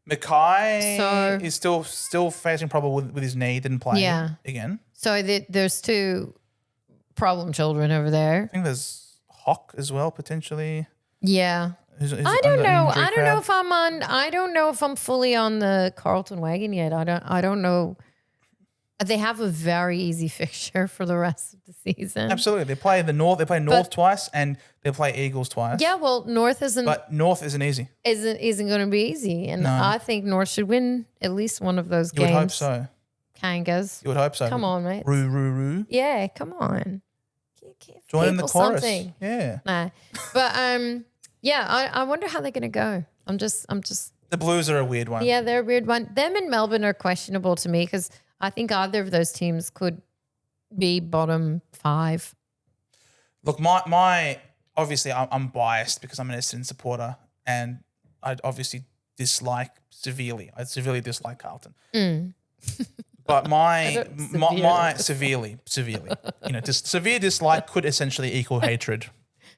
Mackay is still facing trouble with his knee. Didn't play again. So there's 2 problem children over there. I think there's Hawk as well, potentially. Yeah. I don't know. I don't know if I'm on. I don't know if I'm fully on the Carlton wagon yet. I don't know. They have a very easy fixture for the rest of the season. Absolutely, they play the North. They play North twice, and they play Eagles twice. Yeah, well, North isn't. But North isn't easy. Isn't going to be easy, and I think North should win at least one of those games. You would hope so. Kangas. You would hope so. Come on, mate. Roo. Yeah, come on. Join in the chorus. Something. Yeah. Nah. But yeah, I wonder how they're gonna go. I'm just The Blues are a weird one. Yeah, they're a weird one. Them and Melbourne are questionable to me because I think either of those teams could be bottom 5. Look, my obviously I'm biased because I'm an Essendon supporter, and I obviously severely dislike Carlton. But my severely, severe dislike could essentially equal hatred.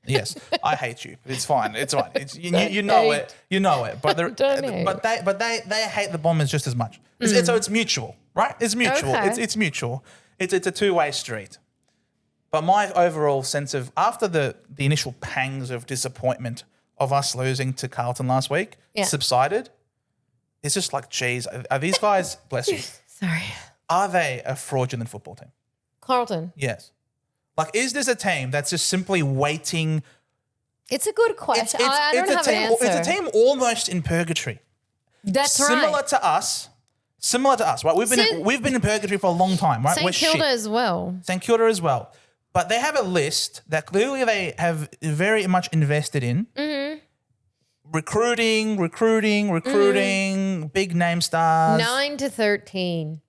Yes, I hate you. It's fine. It's fine. You know it. You know it. But they hate the Bombers just as much. So it's mutual, right? It's mutual. Okay. It's mutual. It's a two-way street. But my overall sense of after the initial pangs of disappointment of us losing to Carlton last week subsided, it's just like, geez, are these guys? Bless you. Sorry. Are they a fraudulent football team? Carlton. Yes. Like, is this a team that's just simply waiting? It's a good question. I don't have an answer. It's a team almost in purgatory. That's similar right. to us, right? We've been in purgatory for a long time, right? St Kilda as well. St Kilda as well. But they have a list that clearly they have very much invested in. Mm-hmm. Recruiting, big name stars. 9 to 13.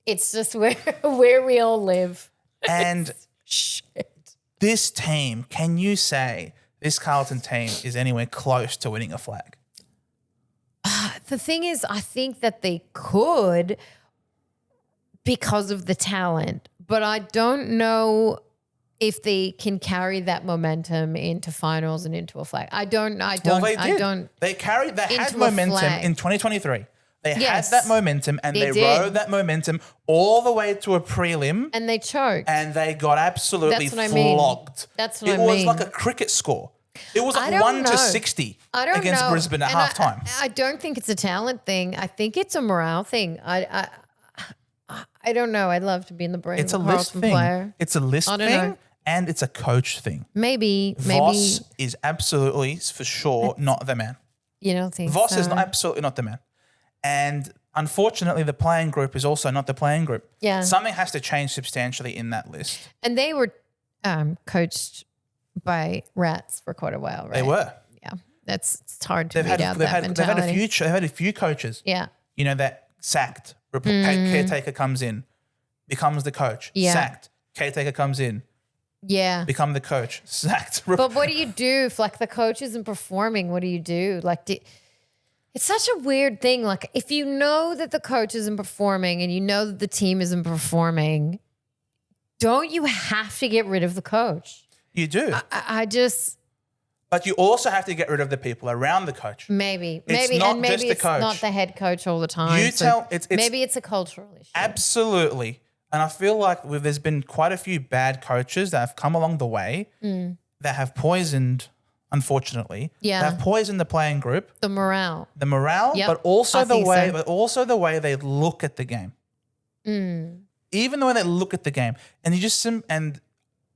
It's just where we all live. And shit. This team, can you say this Carlton team is anywhere close to winning a flag? The thing is, I think that they could because of the talent, but I don't know if they can carry that momentum into finals and into a flag. They had momentum in 2023. They had that momentum and they rode that momentum all the way to a prelim. And they choked. And they got absolutely flogged. That's what I mean. It was like a cricket score. It was like 1-60 against Brisbane at halftime. I don't think it's a talent thing. I think it's a morale thing. I don't know. I'd love to be in the brain of a Carlton player. It's a list thing. And it's a coach thing. Maybe. Voss is absolutely, for sure, not the man. You don't think Voss is absolutely not the man. And unfortunately, the playing group is also not the playing group. Yeah. Something has to change substantially in that list. And they were coached by rats for quite a while, right? They were. Yeah. It's hard to read out that mentality. They've had a few coaches. Yeah. You know, that sacked, caretaker comes in, becomes the coach. Yeah. Sacked, caretaker comes in. Yeah. Become the coach. Sacked. But what do you do if like the coach isn't performing? What do you do? Like, it's such a weird thing. Like if you know that the coach isn't performing and you know that the team isn't performing, don't you have to get rid of the coach? You do. But you also have to get rid of the people around the coach. Maybe it's not the head coach all the time. Maybe it's a cultural issue. Absolutely. And I feel like there's been quite a few bad coaches that have come along the way that have poisoned, unfortunately. Yeah. That have poisoned the playing group. The morale. Yep. but also the way they look at the game. Even the way they look at the game. And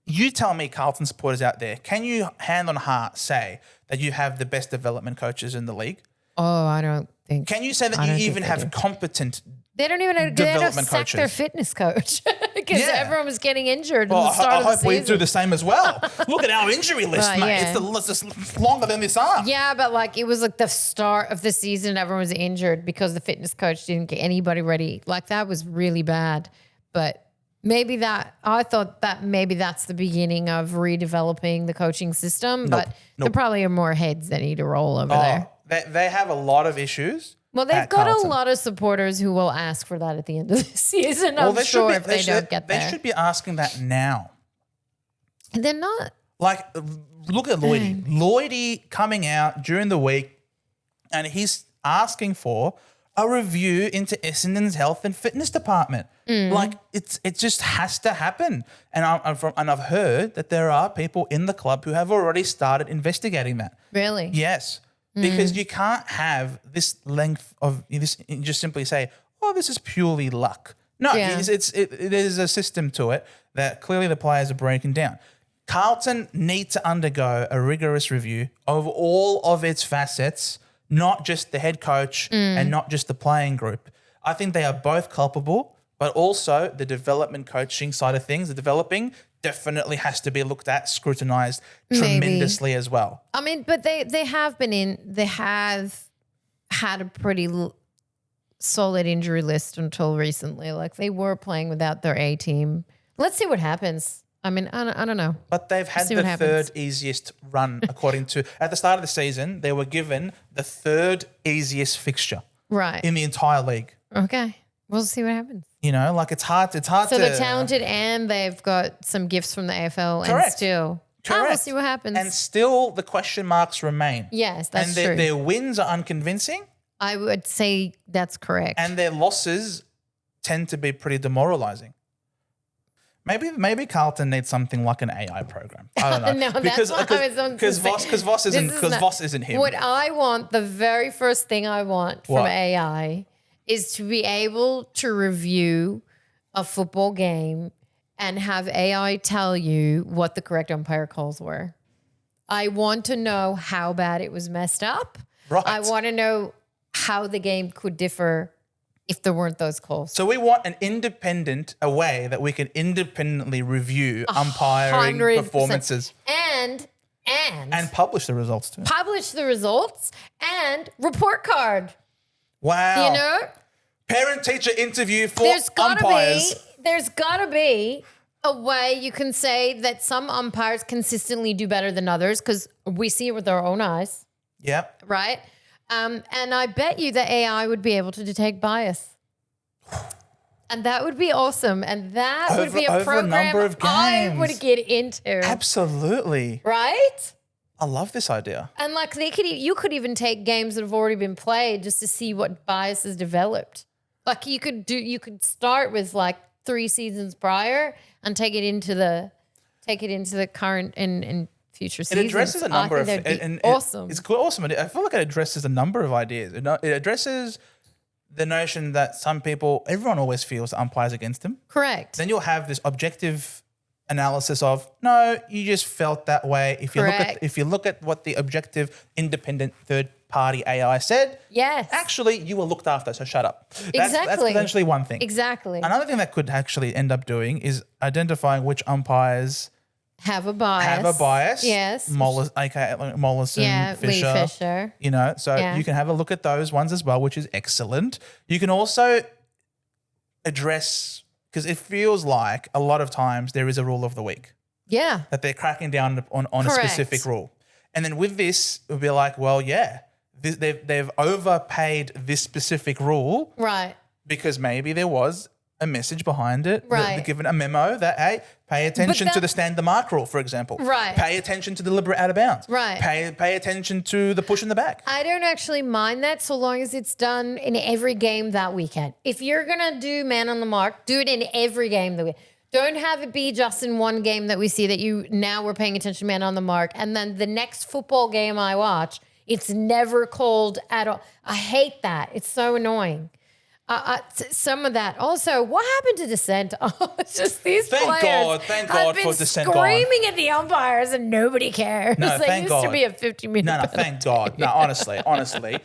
you tell me, Carlton supporters out there, can you hand on heart say that you have the best development coaches in the league? Oh, I don't think. Can you say that you even have competent They don't even have to sack their fitness coach because everyone was getting injured at the start of the season. I hope we do the same as well. Look at our injury list, mate. It's longer than this arm. Yeah, but like it was like the start of the season, everyone was injured because the fitness coach didn't get anybody ready. Like that was really bad. But I thought that maybe that's the beginning of redeveloping the coaching system. But there probably are more heads that need to roll over there. They have a lot of issues. Well, they've got a lot of supporters who will ask for that at the end of the season. I'm sure if they don't get there. They should be asking that now. They're not. Like, look at Lloydie. Lloydie coming out during the week and he's asking for a review into Essendon's health and fitness department. Like it just has to happen. And I've heard that there are people in the club who have already started investigating that. Really? Yes, because you can't have this length of this. Just simply say, "Oh, this is purely luck." No, Yeah. there's a system to it that clearly the players are breaking down. Carlton need to undergo a rigorous review of all of its facets, not just the head coach and not just the playing group. I think they are both culpable, but also the development coaching side of things, the developing definitely has to be looked at, scrutinized tremendously as well. I mean, but they have had a pretty solid injury list until recently. Like they were playing without their A team. Let's see what happens. I mean, I don't know. But they've had the third easiest run according to – at the start of the season, they were given the third easiest fixture in the entire league. Okay. We'll see what happens. You know, like it's hard to – So they're talented and they've got some gifts from the AFL and still – we'll see what happens. And still the question marks remain. Yes, that's true. true. And their wins are unconvincing. I would say that's correct. And their losses tend to be pretty demoralising. Maybe Carlton needs something like an AI program. I don't know. No, because Voss isn't him. What I want, the very first thing I want from AI is to be able to review a football game and have AI tell you what the correct umpire calls were. I want to know how bad it was messed up. Right. I want to know how the game could differ if there weren't those calls. So we want a way that we can independently review umpiring 100%. performances. And publish the results too. Publish the results and report card. Wow. You know? Parent-teacher interview for There's umpires. got to be a way you can say that some umpires consistently do better than others because we see it with our own eyes. Yep. Right? And I bet you that AI would be able to detect bias. And that would be awesome. And that would be a program number of games. I would get into. Absolutely. Right? I love this idea. And like you could even take games that have already been played just to see what bias has developed. Like you could start with like 3 seasons prior and take it into the current and future seasons. It addresses a number of awesome. It's awesome. I feel like it addresses a number of ideas. It addresses the notion that everyone always feels the umpire's against them. Correct. Then you'll have this objective analysis of no, you just felt that way. If you look at what the objective, independent, third party AI said, yes, actually you were looked after. So shut up. That's Exactly. potentially one thing. Exactly. Another thing that could actually end up doing is identifying which umpires have a bias. Yes. AKA Mollison, Lee Fisher. You know, so you can have a look at those ones as well, which is excellent. You can also address, because it feels like a lot of times there is a rule of the week. Yeah. That they're cracking down on a specific rule. And then with this, it would be like, well, they've overpaid this specific rule. Right. Because maybe there was a message behind it. Right. They're given a memo that, hey, pay attention to the stand the mark rule, for example. Right. Pay attention to deliberate out of bounds. Right. Pay attention to the push in the back. I don't actually mind that so long as it's done in every game that weekend. If you're going to do man on the mark, do it in every game that don't have it be just in one game that we see that we're paying attention to man on the mark. And then the next football game I watch, it's never called at all. I hate that. It's so annoying. Some of that. Also, what happened to dissent? Oh, it's just these players. Thank God for dissent. Screaming at the umpires and nobody cares. No, thank God. Used to be a 50-minute. No, thank God. No, honestly,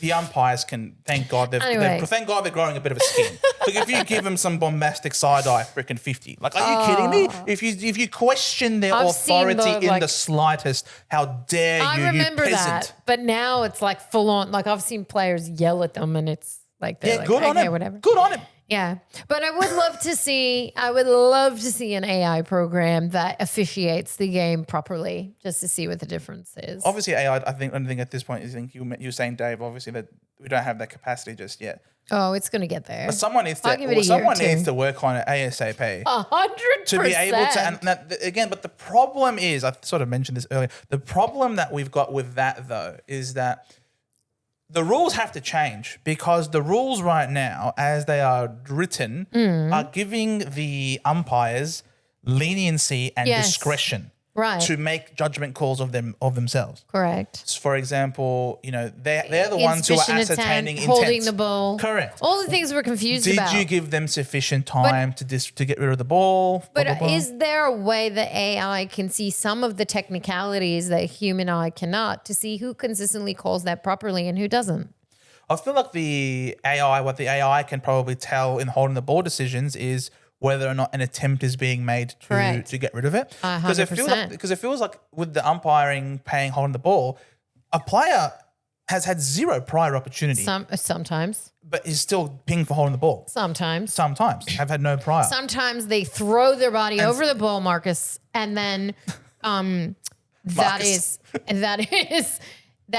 the umpires can. Thank God thank God they're growing a bit of a skin. Like if you give them some bombastic side eye, freaking 50. Like, are you kidding me? If you question their authority in the slightest, how dare you? I remember you peasant. that, but now it's like full on. Like I've seen players yell at them, and it's. Like good on him. Whatever. Good on him. Yeah. But I would love to see an AI program that officiates the game properly just to see what the difference is. Obviously AI, I think at this point you're saying, Dave, obviously that we don't have that capacity just yet. Oh, it's going to get there. But someone needs to work on it ASAP. 100%. To be able to, and that, again, but the problem is, I sort of mentioned this earlier, the problem that we've got with that though is that the rules have to change because the rules right now, as they are written, are giving the umpires leniency and Yes. discretion Right. to make judgment calls of themselves. Correct. For example, they're the ones who are Insufficient ascertaining attempt, intent. holding the ball. Correct. All the things we're confused about. Did you give them sufficient time to get rid of the ball? Blah, But blah, blah. is there a way that AI can see some of the technicalities that human eye cannot to see who consistently calls that properly and who doesn't? I feel like what the AI can probably tell in holding the ball decisions is whether or not an attempt is being made Correct. to get rid of it. 100%. Because it feels like with the umpiring holding the ball, a player has had zero prior opportunity, Sometimes. but is still pinged for holding the ball. Sometimes. Sometimes have had no prior. Sometimes they throw their body over the ball, Marcus, and then that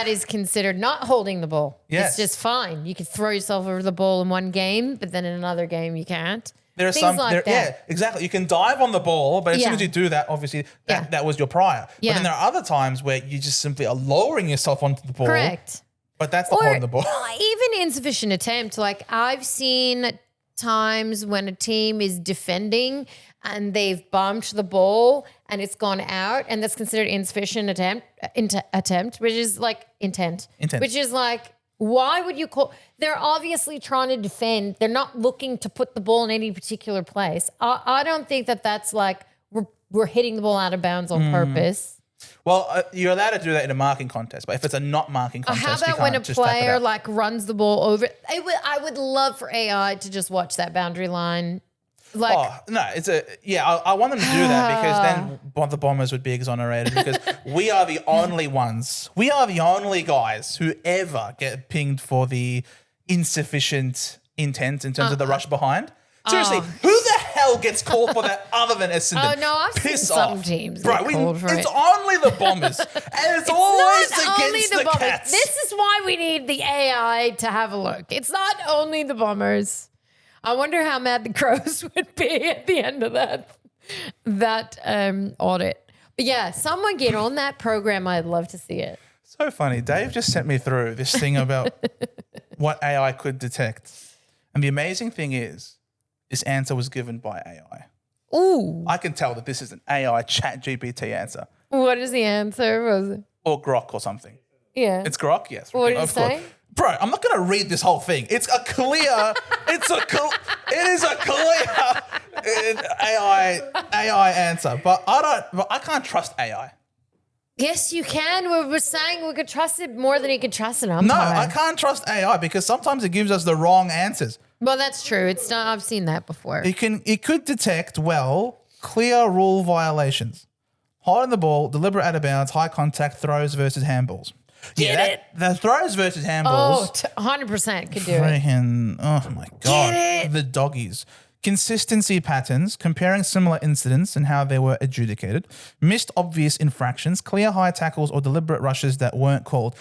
is considered not holding the ball. Yes. It's just fine. You can throw yourself over the ball in one game, but then in another game you can't. There are Things like that. Yeah, exactly. You can dive on the ball, but as soon as you do that, obviously that was your prior. Yeah. But then there are other times where you just simply are lowering yourself onto the ball. Correct. But that's not holding the ball. Even insufficient attempt. Like I've seen times when a team is defending and they've bumped the ball and it's gone out, and that's considered insufficient attempt, which is like intent. Which is like, why would you call? They're obviously trying to defend. They're not looking to put the ball in any particular place. I don't think that's like we're hitting the ball out of bounds on purpose. Well, you're allowed to do that in a marking contest, but if it's a not marking contest, How you about when a can't just tap it player out. like runs the ball over? I would love for AI to just watch that boundary line. Like, I want them to do that because then the Bombers would be exonerated because we are the only guys who ever get pinged for the insufficient intent in terms of the rush behind. Seriously, who the hell gets called for that other than Essendon? Oh no, I've Piss seen some off. teams Bro, get called for it's it. only the Bombers, and it's always Not only against the the Bombers. Cats. This is why we need the AI to have a look. It's not only the Bombers. I wonder how mad the Crows would be at the end of that audit. But yeah, someone get on that program. I'd love to see it. So funny. Dave just sent me through this thing about what AI could detect. And the amazing thing is, this answer was given by AI. Ooh. I can tell that this is an AI chat GPT answer. What is the answer? Was it? Or Grok or something. Yeah. It's Grok? Yes. What did it of course. say? Bro, I'm not going to read this whole thing. It's a clear, it is a clear AI answer. But I can't trust AI. Yes, you can. We're saying we could trust it more than you could trust an umpire. No, I can't trust AI because sometimes it gives us the wrong answers. Well, that's true. It's not. I've seen that before. It could detect clear rule violations. Holding the ball, deliberate out of bounds, high contact, throws versus handballs. The throws versus handballs. 100% could do it. Freaking, oh my God. Get it. The doggies. Consistency patterns, comparing similar incidents and how they were adjudicated, missed obvious infractions, clear high tackles or deliberate rushes that weren't called,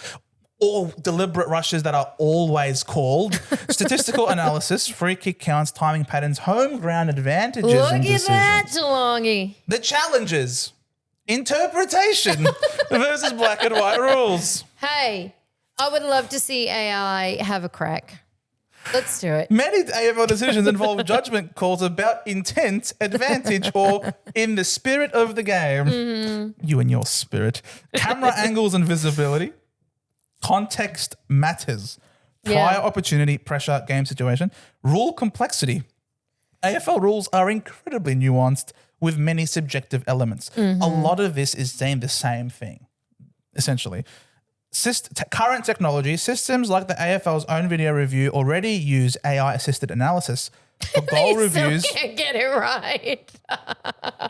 or deliberate rushes that are always called, statistical analysis, free kick counts, timing patterns, home ground advantages Look and at decisions. that, Geelongie. The challenges, interpretation versus black and white rules. Hey, I would love to see AI have a crack. Let's do it. Many AFL decisions involve judgment calls about intent, advantage, or in the spirit of the game. Mm-hmm. You and your spirit. Camera angles and visibility. Context matters. Prior opportunity, pressure, game situation. Rule complexity. AFL rules are incredibly nuanced with many subjective elements. Mm-hmm. A lot of this is saying the same thing, essentially. Current technology, systems like the AFL's own video review already use AI-assisted analysis for goal reviews. Still can't get it right.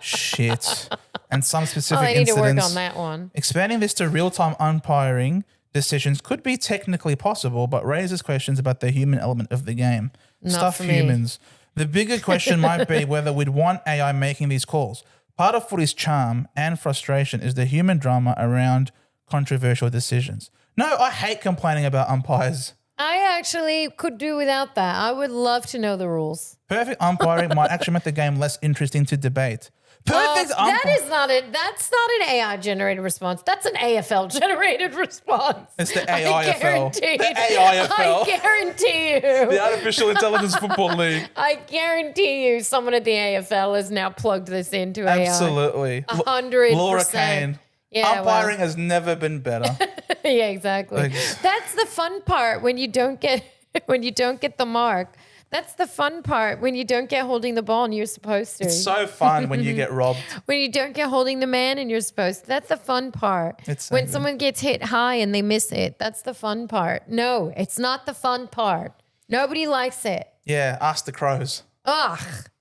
Shit. And some specific I need incidents. to work on that one. Expanding this to real-time umpiring decisions could be technically possible, but raises questions about the human element of the game. Not for me. Humans. The bigger question might be whether we'd want AI making these calls. Part of footy's charm and frustration is the human drama around controversial decisions. No, I hate complaining about umpires. I actually could do without that. I would love to know the rules. Perfect umpiring might actually make the game less interesting to debate. Perfect That's not an AI generated response. That's an AFL generated response. It's the I AIFL. guarantee. The AIFL. I guarantee you. The Artificial Intelligence Football League. I guarantee you someone at the AFL has now plugged this into AI. Absolutely. 100%. Laura Kane. Yeah, Umpiring has never been better. Yeah, exactly. That's the fun part when you don't get the mark. That's the fun part when you don't get holding the ball and you're supposed to. It's so fun when you get robbed. When you don't get holding the man and you're supposed to. That's the fun part. It's so when good. someone gets hit high and they miss it. That's the fun part. No, it's not the fun part. Nobody likes it. Yeah, ask the Crows. Ugh.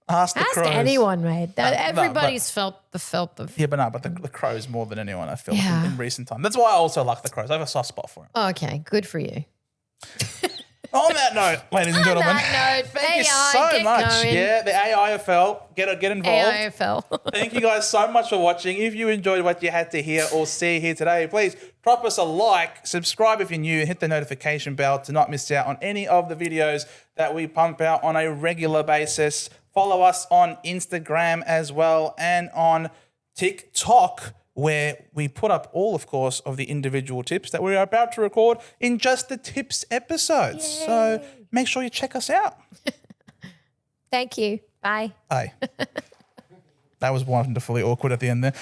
Ask the Ask Crows. anyone, mate. No, Everybody's felt the. Yeah, but the Crows more than anyone I feel Yeah. in recent time. That's why I also like the Crows. I have a soft spot for them. Okay, good for you. On that note, ladies and gentlemen, that note, thank you AI, so get much. going. Yeah, the AIFL, get involved. AIFL. Thank you guys so much for watching. If you enjoyed what you had to hear or see here today, please drop us a like, subscribe if you're new, and hit the notification bell to not miss out on any of the videos that we pump out on a regular basis. Follow us on Instagram as well and on TikTok, where we put up all, of course, of the individual tips that we are about to record in just the tips episodes. Yay. So make sure you check us out. Thank you. Bye. Hey. That was wonderfully awkward at the end there.